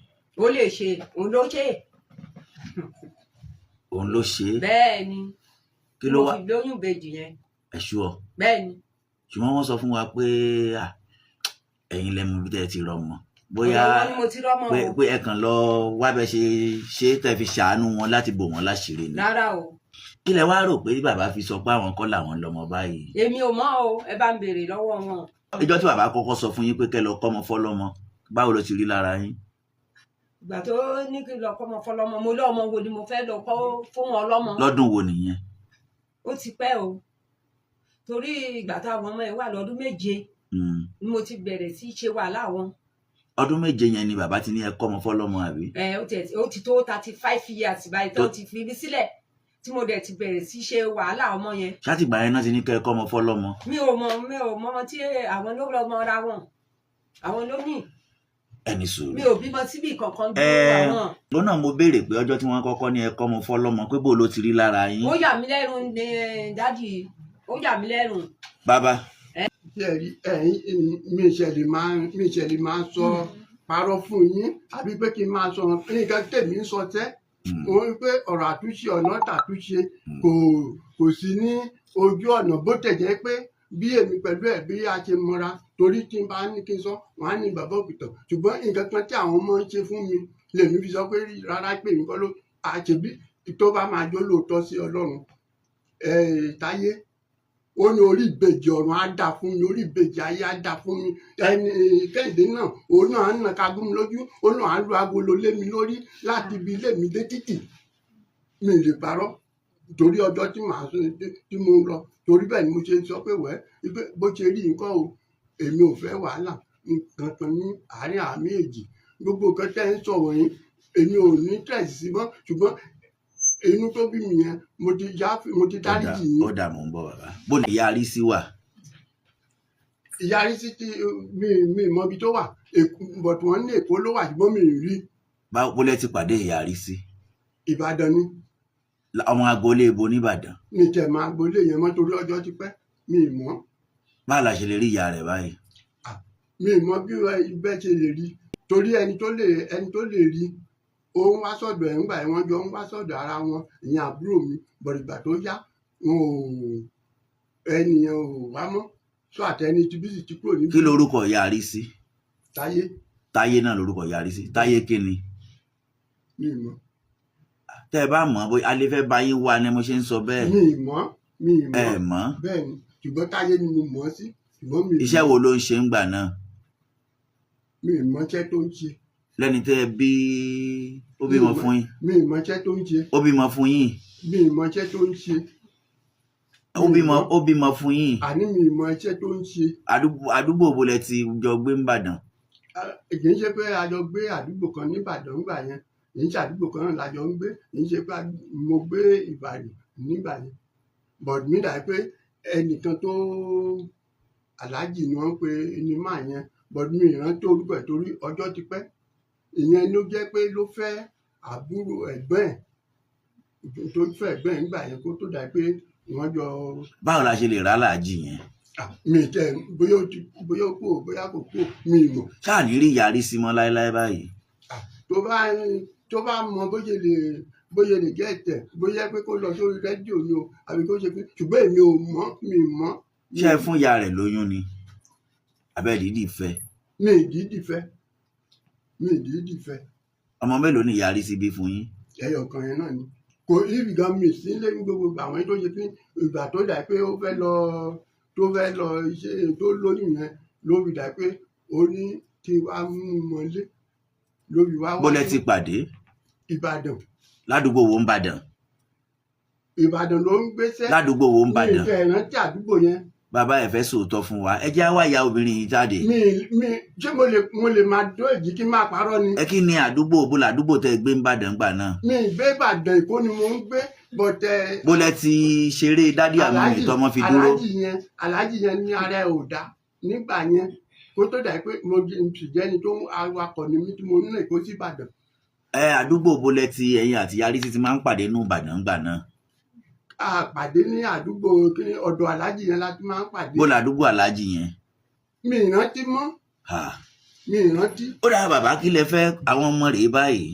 S6: ó lè ṣe òun ló ṣe
S1: òun ló ṣe é
S6: bẹ́ẹ̀ ni
S1: kí ló
S6: mo
S1: wá
S6: fi lóyún ìbejì yẹn
S1: ẹ̀ṣù ọ̀
S6: bẹ́ẹ̀ ni
S1: ṣùgbọ́n wọ́n sọ fún wa pé ẹ̀yin lẹ́mu bí tẹ́ ẹ ti rọmọ bóyá
S6: ọ̀rọ̀ wọn ni mo ti rọ́mọ o
S1: pé ẹ kàn lọ wá bẹ ṣe tẹ́ fi ṣàánú wọn láti bò wọ́n láṣìírí ni
S6: rárá o
S1: kí lẹ wá rò pé bàbá fi sọ pé àwọn kọ́ làwọn lọ́mọ báyìí
S6: èmi ò mọ̀ o ẹ bá ń béèrè lọ́wọ́ wọn
S1: ìjọ́ tí bàbá kọ́kọ́ sọ fún yín pé kẹ́ lọ kọ́mọ fọ́lọ́mọ báwo ló ti rí lára yín.
S6: ìgbà tó ní kí n lọ kọ́mọ fọlọ́mọ mo lọ́mọ wo ni mo fẹ́ lọ kọ́ fún wọn lọ́mọ
S1: lọ́dún wo nìyẹn.
S6: ó ti pẹ́ o torí ìgbà táwọn ọmọ ẹ wà lọ́dún méje ni mo ti bẹ̀rẹ̀ sí í ṣe wàhálà wọn
S1: ọdún méje yẹn ni bàbá ti ní ẹ kọ́mọ fọ́lọ́mọ àbí.
S6: ó ti tó 35 years báyìí tó ti fi mí sílẹ̀ tí mo dẹ̀ ti bẹ̀rẹ̀ sí í ṣe wàhálà ọmọ yẹn
S1: ṣátìgbà yẹn náà ti ní kẹ́ ẹ kọ́mọ fọ́lọ́mọ.
S6: mi ò mọ tí àwọn ló lọ mọ ra wọn àwọn ló ní
S1: ẹni sùúrù.
S6: mi ò bímọ síbi kankan dúró àwọn.
S1: lọ́nà mo béèrè pé ọjọ́ tí wọ́n kọ́kọ́ ní ẹ kọ́mọ fọ́lọ́mọ pé bó ló ti rí lára yín.
S6: ó yà mí lẹ́rù ní dádì ó yà mí lẹ́rù.
S1: bàbá.
S3: tí ẹ rí ẹ̀yin mi ìṣẹ̀lẹ̀ máa sọ parọ́ fún yín àbí pé kí n máa sọ nǹkan tèmi ń sọ tẹ́ wọ́n rí pé ọ̀rọ̀ àtúnṣe ọ̀nà tàtúnṣe kò sí ní ojú ọ̀nà bó tẹ̀ jẹ́ pé bí èmi pẹ̀lú ẹ̀ bí a ṣe mọra torí tí n bá ní kí n sọ wọn á ní bàbá òkùtàn ṣùgbọ́n nǹkan kan tí àwọn ọmọ ń ṣe fún mi lèmi fi sọ pé rárá pé mi kọ́ ló àṣebí tó bá máa jó lóòótọ́ sí Ọlọ́run Táyé ó ní orí ìbejì ọ̀run á dà fún mi orí ìbejì ayé á dà fún mi ẹni Kẹ́hìndé náà òun náà ń nà kagún mi lójú ó náà á lu agolo lé mi lórí láti ibi ilé mi dé títì mi lè parọ́ torí ọjọ́ tí màá sọ tí mo ń lọ torí bẹ́ẹ̀ ni mo ṣe sọ pé bó ṣe rí nǹkan o èmi ò fẹ́ wàhálà nǹkan kan ní àárín àmì èjì gbogbo nǹkan tẹ́ ń sọ̀rọ̀ yín èmi ò ní tẹ̀sí sí mọ́ ṣùgbọ́n inú tó bí mi yẹn mo ti dáríjì yín.
S1: ó dà mọ́ ń bọ̀ bàbá bó ni ìyá rí sí wà.
S3: ìyá rí sí ti mi mọ ibi tó wà bọ̀tù wọn ní Èkó ló wà ṣùgbọ́n mi ì rí.
S1: báwo lẹ ti pàdé ìyá rí sí.
S3: Ìbàdàn ni.
S1: ọmọ agboolé ibo nìbàdàn.
S3: Mi tẹ̀ máa gbolé yẹn mọ́ torí ọjọ́ ti pẹ́. Mi ì mọ̀.
S1: báwo la ṣe lè rí ìyá rẹ̀ báyìí.
S3: Mi ì mọ̀ bí bẹ́ẹ̀ ṣe lè rí. Torí ẹni tó lè rí ó ń wá sọ́dọ̀ ẹ̀ ńgbà yẹn wọ́n jọ ń wá sọ́dọ̀ ara wọn ìyẹn àbúrò mi bọ̀dìgbà tó yá ẹnìyẹn ò wá mọ́. Sọ àtẹni tí bí sì ti kúrò níbi.
S1: kí lorúkọ ìyá rí sí.
S3: Táyé.
S1: Táyé náà lorúkọ ìyá rí sí. Táyé kí ni.
S3: Mi ì mọ̀.
S1: tẹ́ ẹ bá mọ̀ bóyá alẹ́ fẹ́ bá yín wá ni mo ṣe ń sọ bẹ́ẹ̀.
S3: Mi ì mọ̀.
S1: ẹ mọ̀.
S3: Bẹ́ẹ̀ ni ṣùgbọ́n Táyé ni mo mọ̀ ọ́ sí. Ṣùgbọ́n mi ì mọ̀.
S1: iṣẹ́ wo ló ń ṣe ń gbà náà.
S3: Mi ì mọ̀ iṣẹ́ tó ń ṣe.
S1: lẹ́ni tẹ́ ẹ bí ó bímọ fún yín.
S3: Mi ì mọ̀ iṣẹ́ tó ń ṣe.
S1: ó bímọ fún yín.
S3: Mi ì mọ̀ iṣẹ́ tó ń ṣe.
S1: ó bímọ fún yín.
S3: Àní mi ì mọ̀ iṣẹ́ tó ń ṣe.
S1: àdúgbò wo lẹ ti jọ gbé ń bàdàn.
S3: Kì í ṣe pé a jọ gbé àdúgbò kan níbàdàn ńgbà yẹn kì í ṣe àdúgbò kan náà la jọ ń gbé kì í ṣe pé mo gbé Ìbàdàn nígbà yẹn but mi dà pé ẹnìkan tó Aláàjì ni wọ́n pe ẹni máa yẹn but mi ìrántí orúkọ ẹ̀ torí ọjọ́ ti pẹ́ ìyẹn ló jẹ́ pé ló fẹ́ àbúrò ẹ̀gbọ́n ẹ̀ tó fẹ́ ẹ̀gbọ́n ẹ̀ nígbà yẹn kó tó dà pé wọ́n jọ.
S1: báwo la ṣe lè rà Aláàjì yẹn.
S3: Mi tẹ bóyá ó kú bóyá kò kú mi mọ̀.
S1: ṣáà ní rí ìyá rí sí mọ́ láéláé báyìí.
S3: tó bá mọ bóyá lè jẹ́ ẹ̀tẹ̀ bóyá pé kó lọ sórí rédíò ni o àbí kó ṣe pé ṣùgbọ́n èmi ò mọ̀ mi mọ̀.
S1: ṣé ẹ fún ìyá rẹ̀ lóyún ni abẹ́ dídì fẹ́.
S3: mi ìdídì fẹ́.
S1: ọmọ mélòó ni ìyá rí sí bí fún yín.
S3: ẹyọ kan yẹn náà ni kò ibi gan mi sílé ní gbogbo àwọn tó ṣe pé ìgbà tó dà pé ó fẹ́ lọ iṣẹ́ tó lóyún yẹn ló fi dà pé ó ní kí wàá mú un mọ́lé ló fi wá wá.
S1: bólẹ̀ ti pàdé.
S3: Ìbàdàn.
S1: ládùúgbò wo ń bàdàn.
S3: Ìbàdàn ló ń gbéṣẹ́.
S1: ládùúgbò wo ń bàdàn.
S3: mi ìfẹ́ ìrántí àdúgbò yẹn.
S1: bàbá ẹ fẹ́ sòótọ́ fún wa ẹ jẹ́ á wá ìyá obìnrin yìí jáde.
S3: ṣé mo lè máa dó èjì kí n máa parọ́ ni.
S1: ẹ kí ni àdúgbò bó làdúgbò tẹ gbé ń bàdàn gbà náà.
S3: mi ìgbé Ìbàdàn Èkó ni mo ń gbé bọ̀tẹ́.
S1: bólẹ̀ ti ṣeré dádì àmọ́ mi tọmọ fi dúró.
S3: Aláàjì yẹn ní ara ẹ̀ ò dá nígbà yẹn kó tó dà pé mo sì jẹ́ni tó awakọ̀ ni mi tí mo ní Èkó sí Ìbàdàn.
S1: àdúgbò bólẹ̀ ti ẹ̀yin àti yarí títí máa ń pàdé nù Ìbàdàn gbà náà.
S3: A pàdé ní àdúgbò ọ̀dọ̀ Aláàjì yẹn láti máa ń pàdé.
S1: bó làdúgbò Aláàjì yẹn.
S3: Mi ìrántí mọ́. Mi ìrántí.
S1: ó dáa bàbá kí lẹ fẹ́ àwọn ọmọ rèé báyìí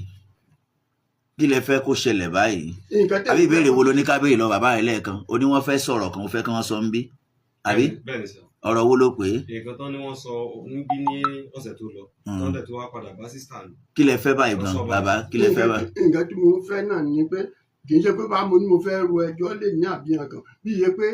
S1: kí lẹ fẹ́ kó ṣẹlẹ̀ báyìí. àbí ìbéèrè wo ló ní ká béèrè lọ bàbá rẹ lẹ́ẹ̀kan ó ní wọ́n fẹ́ sọ̀rọ̀ kan ó fẹ́ kí wọ́n sọ ń bí àbí ọ̀rọ̀ wo ló pé.
S5: nǹkan tán ni wọ́n sọ ń bí ní ọ̀sẹ̀ tó lọ tán dẹ̀ tó wá padà bá sísítà ni.
S1: kí lẹ fẹ́ báyìí gan bàbá kí lẹ fẹ́ báyìí.
S3: nǹkan tí mo fẹ́ náà ni pé kì í ṣe pé báwo ni mo fẹ́ ro ẹjọ́ lè ní àbíyàn kan bí iye pé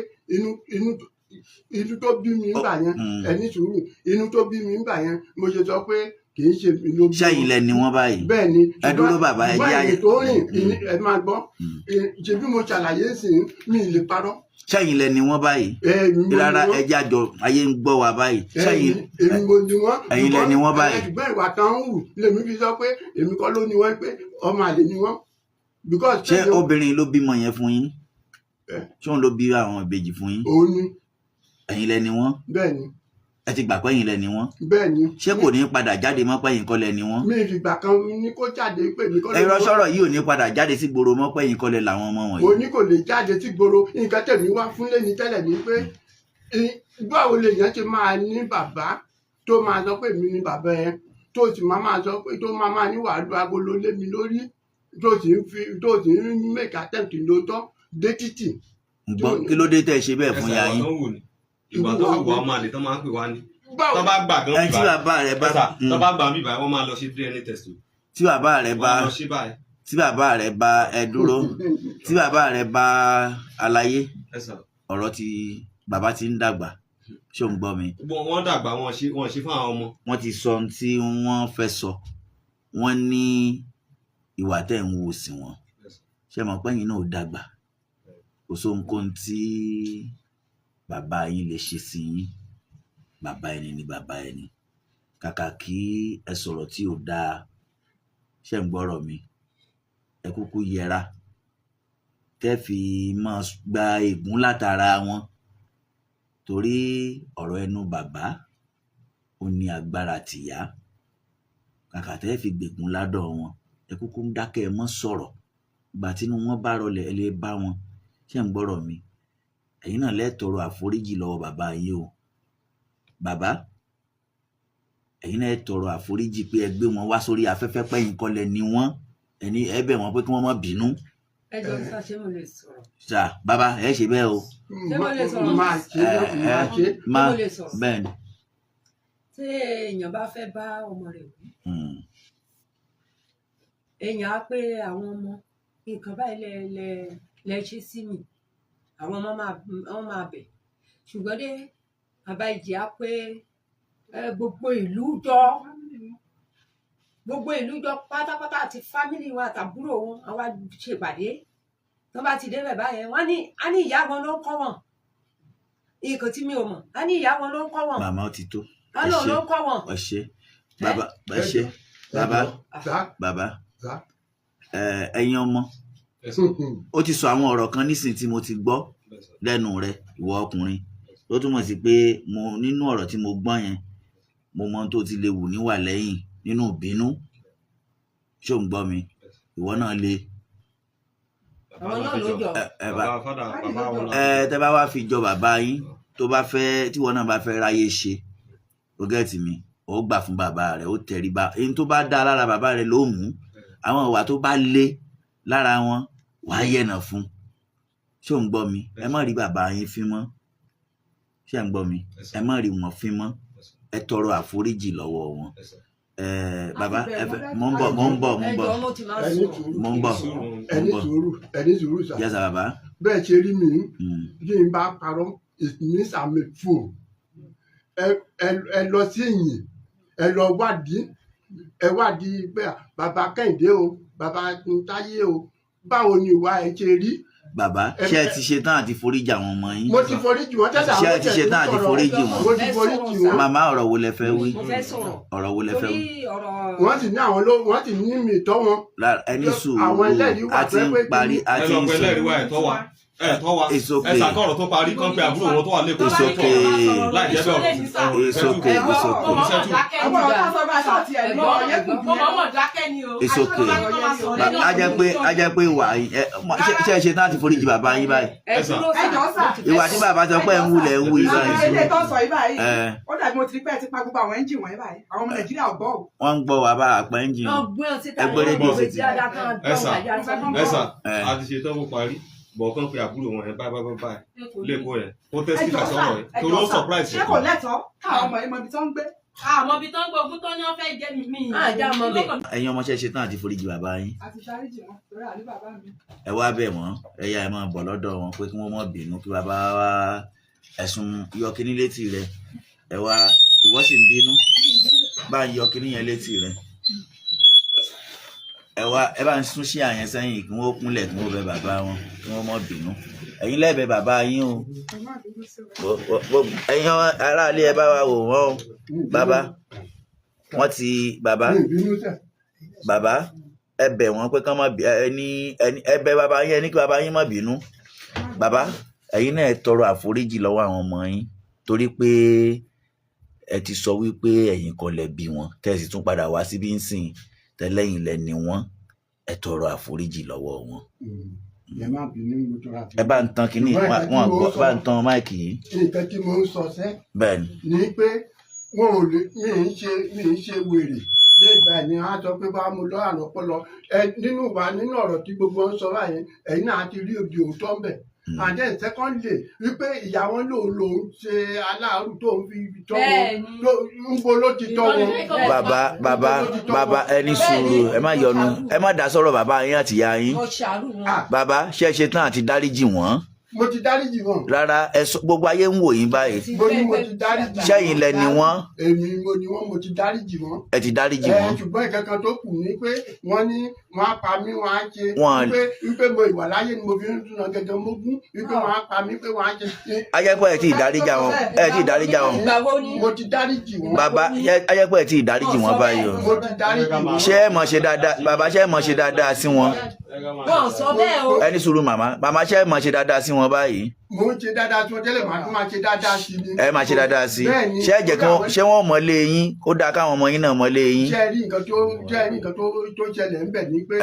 S3: inú tó bí mi nígbà yẹn ẹni sùúrù inú tó bí mi nígbà yẹn mo ṣe sọ pé kì í ṣe ló bí.
S1: ṣẹ́yìn lẹ ni wọ́n báyìí.
S3: bẹ́ẹ̀ ni
S1: ẹ dúró bàbá ẹ jẹ́ àyè.
S3: tó rìn ẹ máa gbọ́ ṣe bí mo ṣàlàyé sí mi ì lè parọ́.
S1: ṣẹ́yìn lẹ ni wọ́n báyìí. rárá ẹ jẹ́ àjọ ayé ń gbọ́ wa báyìí.
S3: èmi mo ni wọ́n.
S1: ẹ̀yin lẹ ni wọ́n báyìí.
S3: ṣùgbọ́n ìwà kan ń wù lèmi fi sọ pé èmi kọ́ ló ni wọ́n pé ọmọ àlè ni wọ́n.
S1: ṣé obìnrin ló bímọ yẹn fún yín ṣé òun ló bí àwọn ìbejì fún yín.
S3: òun ni.
S1: ẹ̀yin lẹ ni wọ́n.
S3: bẹ́ẹ̀ ni.
S1: ẹ ti gbà pé ẹ̀yin lẹ ni wọ́n.
S3: bẹ́ẹ̀ ni.
S1: ṣé kò ní padà jáde mọ́ pé ẹ̀yin kọ́ lẹ ni wọ́n.
S3: mi ìgbà kan ní kó jáde pé mi kọ́ lẹ ni wọ́n.
S1: ẹ̀rọ sọ̀rọ̀ yìí ò ní padà jáde sí gbòòrò mọ́ pé ẹ̀yin kọ́ lẹ làwọn ọmọ wọ̀nyí.
S3: mo ní kò lè jáde sí gbòòrò nǹkan tẹ̀mí wá fún lẹ́ni tẹ́lẹ̀ ni pé báwo lèèyàn ṣe máa ní bàbá tó máa sọ pé mi ni bàbá ẹ tó sì máa sọ pé tó máa ní wàá lu agolo lé mi lórí tó sì ń make attempt lóòótọ́ dé títì.
S1: kí ló dé tẹ́ ṣe bẹ́ẹ̀ fún ya yín.
S5: ìgbà tó wù wá máa lè tán máa ń pè wá ní. tó bá gbà gan
S1: bíbá tí bàbá rẹ bá
S5: tó bá gbà bíbá wọ́n máa lọ ṣe DNA test.
S1: tí bàbá rẹ bá ẹ dúró tí bàbá rẹ bá aláyé ọ̀rọ̀ tí bàbá ti ń dàgbà ṣé ò ń gbọ́ mi.
S5: wọ́n dàgbà wọ́n ṣe fún àwọn ọmọ.
S1: wọ́n ti sọ ohun tí wọ́n fẹ́ sọ wọ́n ní ìwà tẹ̀ ń wò sí wọn ṣé mọ̀ pẹ́yìn náà dàgbà kò sóhunkóhun tí bàbá yín lè ṣe sí yín bàbá ẹni ni bàbá ẹni kàkà kí ẹ sọ̀rọ̀ tí ò dáa ṣé ń gbọ́rọ̀ mi ẹ kúkú yẹra tẹ́ fi máa gba ègún látara wọn torí ọ̀rọ̀ ẹnu bàbá ó ní agbára tìyá kàkà tẹ́ fi gbègún ládọ̀ wọn ẹ kúkú ń dákẹ́ ẹ mọ́ sọ̀rọ̀ ìgbà tínú wọn bá rọlẹ̀ ẹ lè bá wọn, ṣé ń gbọ́rọ̀ mi? Ẹ̀yin náà lẹ́tọrọ àforíjì lọ́wọ́ bàbá yín o. Bàbá, ẹ̀yin náà tọrọ àforíjì pé ẹ gbé wọn wá sórí afẹ́fẹ́ pẹ́yìn kọlẹ̀ ni wọ́n, ẹni ẹ bẹ̀ wọ́n pé kí wọ́n má bínú.
S6: ẹ jọ sá ṣé mo lè sọ̀rọ̀.
S1: Sà, bàbá ẹ ṣe bẹ́ẹ̀ o.
S6: Ṣé mo lè sọ̀rọ̀?
S3: máa ṣe
S1: Má
S6: mo lè sọ̀rọ̀.
S1: bẹ́ẹ̀ ni.
S6: tí èèyàn bá fẹ́ bá ọmọ rẹ̀ wí èèyàn á pé àwọn ọmọ nǹkan báyìí lẹ ṣe sí mi, àwọn ọmọ máa bẹ̀, ṣùgbọ́n dé bàbá ìjì á pé gbogbo ìlú jọ pátápátá àti fámìlì wọn àtàbúrò wọn àwa ṣèpàdé tó bá ti débẹ̀ báyẹn wọ́n ní á ní ìyá wọn ló ń kọ́ wọn, nǹkan tí mi ò mọ̀ á ní ìyá wọn ló ń kọ́ wọn.
S1: Màmá ó ti tó.
S6: Á lóun ló ń kọ́ wọn.
S1: Ẹ ṣé bàbá, ẹ ṣé bàbá, ẹ̀yin ọmọ, ó ti sọ àwọn ọ̀rọ̀ kan nísìnyí tí mo ti gbọ́ lẹ́nu rẹ ìwọ ọkùnrin, tó túmọ̀ sí pé mo nínú ọ̀rọ̀ tí mo gbọ́ yẹn mo mọ tó ti lè wù níwà lẹ́yìn nínú ìbínú. Ṣé ò ń gbọ́ mi? Ìwọ náà le.
S6: Àwọn náà ló jọ.
S1: Tẹ́ bá wá fi jọ bàbá yín tó bá fẹ́, tí ìwọ náà bá fẹ́ ráyè ṣe, ó gẹ́ẹ̀tì mi, ó gbà fún bàbá rẹ̀, ó tẹríba. Èyí tó bá dá lára bàbá rẹ̀ ló mú, àwọn ìwà tó bá lé lára wọn wàá yẹ̀nà fún. Ṣé ò ń gbọ́ mi? Ẹ má rí bàbá yín fín mọ́. Ṣé ẹ ń gbọ́ mi? Ẹ má rí wọn fín mọ́. Ẹ tọrọ àforíjì lọ́wọ́ wọn. Bàbá mo ń bọ̀
S3: ẹni sùúrù sà.
S1: Yes bàbá.
S3: Bẹ́ẹ̀ ṣe rí mi bí n bá parọ́ it means I'm a fool. Ẹ lọ sí ìyìn, ẹ lọ wádìí pé bàbá Kẹ́hìndé o, bàbá Táyé o, báwo ni ìwà ẹ ṣe rí.
S1: Bàbá, ṣé ẹ ti ṣe tán àti foríjì àwọn ọmọ yín?
S3: Mo ti foríjì wọn tẹ́lẹ̀
S1: ṣé ẹ ti ṣe tán àti foríjì wọn?
S3: Mo ti foríjì wọn.
S1: Màmá, ọ̀rọ̀ wo lẹ fẹ́ wí?
S6: Mo fẹ́ sọ̀rọ̀.
S1: Ọ̀rọ̀ wo lẹ fẹ́ wí?
S3: Wọ́n sì ní àwọn wọ́n sì ní mi tọ́ wọn.
S1: Ẹni sùúrù,
S3: Àwọn ẹlẹ́rìí wà
S1: a ti ń parí, a ti ń sọ. It's okay.
S5: Ẹ̀sà kọ̀rọ̀ tó parí kan pé àbúrò wọn tó wà lẹ́kọ̀ọ́.
S1: It's okay.
S5: Láì jẹ́ bẹ́ẹ̀
S1: It's okay. It's okay. It's okay. A jẹ́ pé ìwà ṣe ẹ ṣe tán àti foríjì bàbá yín báyìí? Ìwà tí bàbá sọ pé ń wulẹ̀ ń wú ìgbà yìí.
S2: Ó dàbí mo ti rí pé ẹ ti pa gbogbo àwọn ẹ́ńjìn wọ̀nyí báyìí. Àwọn ọmọ Nàìjíríà ò gbọ́.
S1: Wọ́n ń gbọ́ wà bá àpẹ́ ẹ́ńjìn. Ẹgbẹ́ rédíò sì ti.
S5: Ẹ̀sà a ti ṣe tán kó parí bọ̀ọ̀kan pé àbúrò wọn ẹ̀ báyìí lẹ́kọ̀ọ́ yẹn ó tẹ́sí ìfàsọ́rọ̀ ẹ̀ torí ó surprise
S2: ṣé kò lẹ́tọ̀ọ́ káwọn ọmọ yìí mọ ibi tó ń gbé.
S4: àmọ́ ibi tó ń gbọ́ ogún tó ní wọ́n fẹ́ jẹ́ mi.
S6: Àjà mọ bẹ̀.
S1: Ẹ̀yin ọmọ ṣe tán àti foríjì bàbá yín?
S2: àti ṣàríjì wọn torí àrí bàbá mi.
S1: Ẹ wá bẹ̀ wọ́n, ẹ yá ẹ máa bọ̀ lọ́dọ̀ wọn pé kí wọ́n má bínú kí bàbá wa ẹ̀sùn yọ kíní létí rẹ̀. Ẹ wá, ìwọ sì ń bínú, bá ń yọ kíní yẹn létí rẹ̀. Ẹ bá ń sún sí àyẹn sẹ́yìn kí wọ́n kúnlẹ̀ kí wọ́n bẹ̀ bàbá wọn kí wọ́n má bínú. Ẹ̀yin lẹ́bẹ̀ bàbá yín o. Ẹ̀yin aráalé ẹ bá wa wò wọ́n o. Bàbá wọ́n ti bàbá ẹ bẹ̀ wọ́n pé kán má ẹ bẹ̀ bàbá yín, ẹ ní kí bàbá yín má bínú. Bàbá, ẹ̀yin náà ẹ tọrọ àforíjì lọ́wọ́ àwọn ọmọ yín torí pé ẹ ti sọ wípé ẹ̀yin kọ́ lẹ bí wọn, tẹ́ ẹ sì tún padà wá síbí ń sìn tẹ́lẹ̀yìn lẹ ni wọ́n. Ẹ tọrọ àforíjì lọ́wọ́ wọn. Ẹ bá ń tan kínní wọn gbọ́, bá ń tan máìkì yìí.
S3: Nǹkan tí mo ń sọ sẹ́
S1: Bẹ́ẹ̀ni.
S3: ni pé wọn ò lè mi ń ṣe wèrè dégbà ni wọn á sọ pé bá mo lọ àná pọlọ nínú ọ̀rọ̀ tí gbogbo ń sọ báyìí ẹ̀yin náà ti rí òbí òótọ́ ń bẹ̀. And then secondly wípé ìyá wọn lòun ṣe aláàrú tó ń fi tọ́ wọn ń bo ló ti tọ́ wọn.
S1: Bàbá ẹni sùúrù, ẹ má yọnu, ẹ má dá sọ̀rọ̀ bàbá yín àti ìyá yín. Bàbá ṣé ẹ ṣe tán àti dáríjì wọ́n?
S3: Mo ti dáríjì wọn.
S1: Rárá, gbogbo ayé ń wò yín báyìí.
S3: Mo ní mo ti dáríjì.
S1: Ṣẹ́yìn lẹ ni wọ́n?
S3: Èmi mo ni wọ́n, mo ti dáríjì wọn.
S1: Ẹ ti dáríjì wọn.
S3: Ṣùgbọ́n ìkankan tó kù ni pé wọ́n ní wọ́n á pa mí, wọ́n á ṣe wípé mo ìwà láyé ni mo fi ń dúnà gẹ́gẹ́ mógún wípé wọ́n á pa mí pé wọ́n á ṣe.
S1: Ayẹ́pẹ́ ẹ ti dáríjà wọn. Ẹ ti dáríjà wọn.
S3: Mo ti dáríjì wọn.
S1: Bàbá, ayẹ́pẹ́ ẹ ti dáríjì wọn báyìí o.
S3: Mo ti dáríjì wọn.
S1: Ṣé ẹ mọ̀ ṣe dáadáa, bàbá ṣé ẹ mọ̀ ṣe dáadáa sí wọn?
S6: Wọ́n sọ bẹ́ẹ̀ o.
S1: Ẹni sùúrù màmá ṣé ẹ mọ̀ ṣe dáadáa sí wọn báyìí?
S3: Mo ń ṣe dáadáa tí wọ́n tẹ́lẹ̀ máa tún máa ṣe dáadáa sí ni.
S1: Ẹ máa ṣe dáadáa sí. Ṣé ẹ jẹ́ kí wọ́n mọ̀ lé yín? Ó dáa káwọn ọmọ yín náà mọ̀ lé yín.
S3: Ṣé ẹ rí nǹkan tó ṣẹlẹ̀ ń bẹ̀ ni pé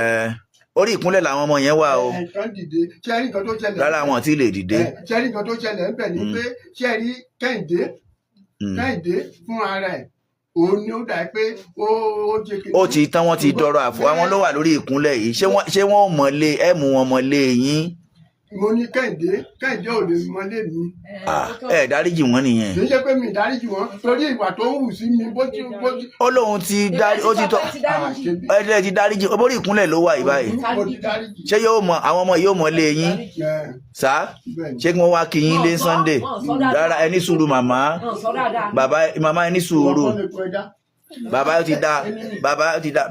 S1: orí ìkúnlẹ̀ làwọn ọmọ yẹn wà o.
S3: Ẹ̀ẹ̀kan dìde ṣẹ́rí nǹkan tó ṣẹlẹ̀.
S1: Rárá wọn tí lè dìde.
S3: Ṣẹ́rí nǹkan tó ṣẹlẹ̀ ń bẹ̀ ni pé ṣẹ́rí Kẹ́hìndé fún ara ẹ̀ òun ni ó dà pé ó jẹ́ kí.
S1: Ó ti tán wọ́n ti dọ̀rọ̀ àfọ àwọn ló wà lórí ìkúnlẹ̀ yìí ṣé wọ́n ò mọ̀lé ẹ̀ mú wọn mọ̀lé yín.
S3: Mo ní Kẹ́hìndé ò lè mọlé mi.
S1: Ẹ dáríjì wọn nìyẹn.
S3: Kì í ṣe pé mi dáríjì wọn torí ìwà tó ń hù sí mi bó ti.
S1: Ó lóun ti dárí ó ti tọ́ ẹ ti dáríjì orí ìkúnlẹ̀ ló wà yìí báyìí. Ṣé yóò mọ àwọn ọmọ yóò mọ̀lé yín sá ṣé kí wọ́n wá kí yín lé Sunday rárá ẹ ní sùúrù màmá ẹ ní sùúrù bàbá ó ti dá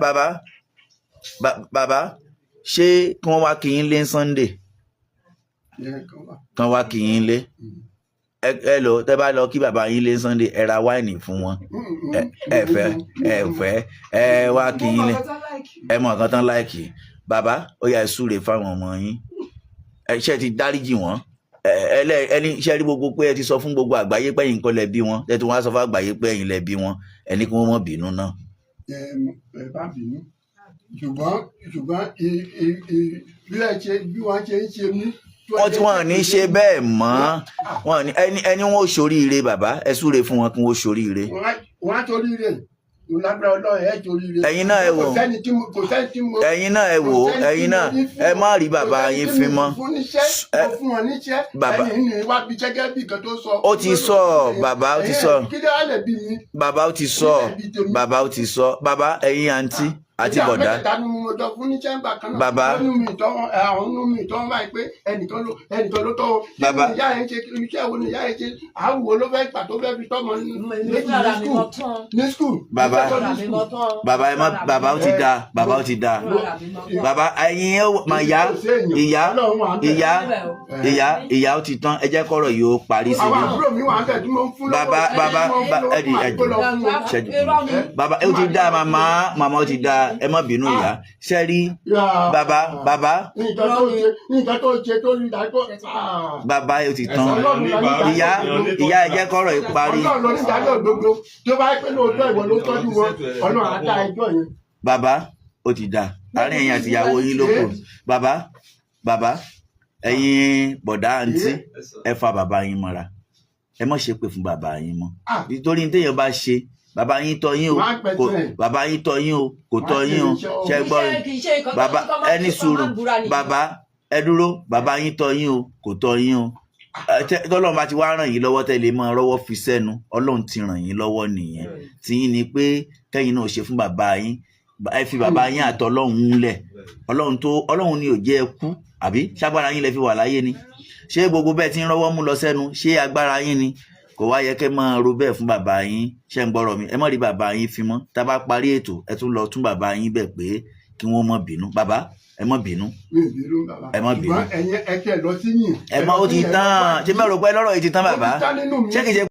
S1: bàbá ṣé kí wọ́n wá kí yín lé Sunday kan wá kí yín lé ẹ lọ tẹ bá lọ kí bàbá yín lé Sunday ẹ ra wáìnì fún wọn ẹ fẹ́ ẹ wá kí yín lé ẹ mọ nǹkan tán láìkì bàbá ó yá ẹ súre fáwọn ọmọ yín ẹ ṣe ti dáríjì wọn ẹni ṣe rí gbogbo pé ẹ ti sọ fún gbogbo àgbáyé pé ẹ̀yin kọ́ lẹ bí wọn ẹ ti wá sọ fún àgbáyé pé ẹ̀yin lẹ bí wọn ẹni kí wọ́n mọ̀ bínú náà.
S3: Ẹ bá bínú ṣùgbọ́n bí wọ́n ṣe ń ṣe mí.
S1: Wọ́n ní ṣe bẹ́ẹ̀ mọ́ wọn ní ẹni wọn ò ṣoríire bàbá ẹ súre fún wọn kí wọ́n ṣoríire.
S3: Wọ́n á ṣoríire lágbára Ọlọ́run ẹ ṣoríire.
S1: Ẹ̀yin náà ẹ wò ẹ̀yin náà ẹ má rí bàbá yín fín mọ́.
S3: Fún wọn níṣẹ́ ẹni ní wá bí gẹ́gẹ́ bí kan tó sọ.
S1: Ó ti sọ bàbá ó ti sọ bàbá ó ti sọ bàbá ẹ̀yin àǹtí àti bọ̀dá. Bàbá
S3: àwọn mi tọ́ báyìí pé ẹnìkan ló tọ́
S1: bàbá
S3: ìyá ẹ̀ ń ṣe iṣẹ́ wo ni ìyá ẹ̀ ṣe àwòwò ló fẹ́ gbà tó fẹ́ fi tọ́mọ ní skul.
S1: Bàbá ó ti da bàbá ẹ̀yin mà ìyá ó ti tán ẹ jẹ́ kọ́rọ̀ yìí ó parí sí
S3: àwọn àbúrò mi wà ń bẹ̀ tí mo ń fún lọ́wọ́.
S1: bàbá ó ti da màmá ó ti da ẹ má bínú ìyá ṣe rí bàbá
S3: nǹkan tó ṣe tó rí dájọ́.
S1: Bàbá ó ti tán ìyá ẹ jẹ́ kọ́rọ̀ yìí parí.
S3: Ọlọ́run ló ní dájọ́ gbogbo tí ó bá pẹ́ lóòótọ́ ìwọ ló tọ́jú wọn Ọlọ́run á dá ẹjọ́ yẹn.
S1: Bàbá ó ti da àárín ẹ̀yin àti ìyàwó yín ló kù. Bàbá ẹ̀yin bọ̀dá àǹtí ẹ fa bàbá yín mọ́ra ẹ má ṣe pé fún bàbá yín mọ́ nítorí téèyàn bá ṣe bàbá yín tọ́ yín o bàbá yín tọ́ yín o kò tọ́ yín o ṣe gbọ́ bàbá ẹni sùúrù bàbá ẹ dúró bàbá yín tọ́ yín o kò tọ́ yín o tọ́lọ́run bá ti wá ràn yín lọ́wọ́ tẹ́lẹ̀ mọ́ rọ́wọ́ fi sẹ́nu Ọlọ́run ti ràn yín lọ́wọ́ nìyẹn tí yín ni pé kẹ́yìn náà ṣe fún bàbá yín ẹ fi bàbá yín àtọlọ́run lẹ̀ Ọlọ́run ni ò jẹ́ ẹ kú àbí ṣágbára yín lẹ fi wà láyé ni ṣé gbogbo bẹ́ẹ̀ ti ń rọ́wọ́ mú lọ sẹ́nu ṣé agbára yín ni kò wá yẹ kẹ́ máa ro bẹ́ẹ̀ fún bàbá yín ṣe ń gbọ́rọ̀ mi ẹ má rí bàbá yín fi mọ́ tá a bá parí ètò ẹ tún lọ tún bàbá yín bẹ̀ pé kí wọ́n má bínú bàbá ẹ má bínú ẹ má bínú
S3: ẹ kẹ́ lọ sí yìn.
S1: ẹ má ó ti tán ṣé bẹ́ẹ̀ rò pé lọ́rọ̀ yìí ti tán bàbá ṣé kìí ṣe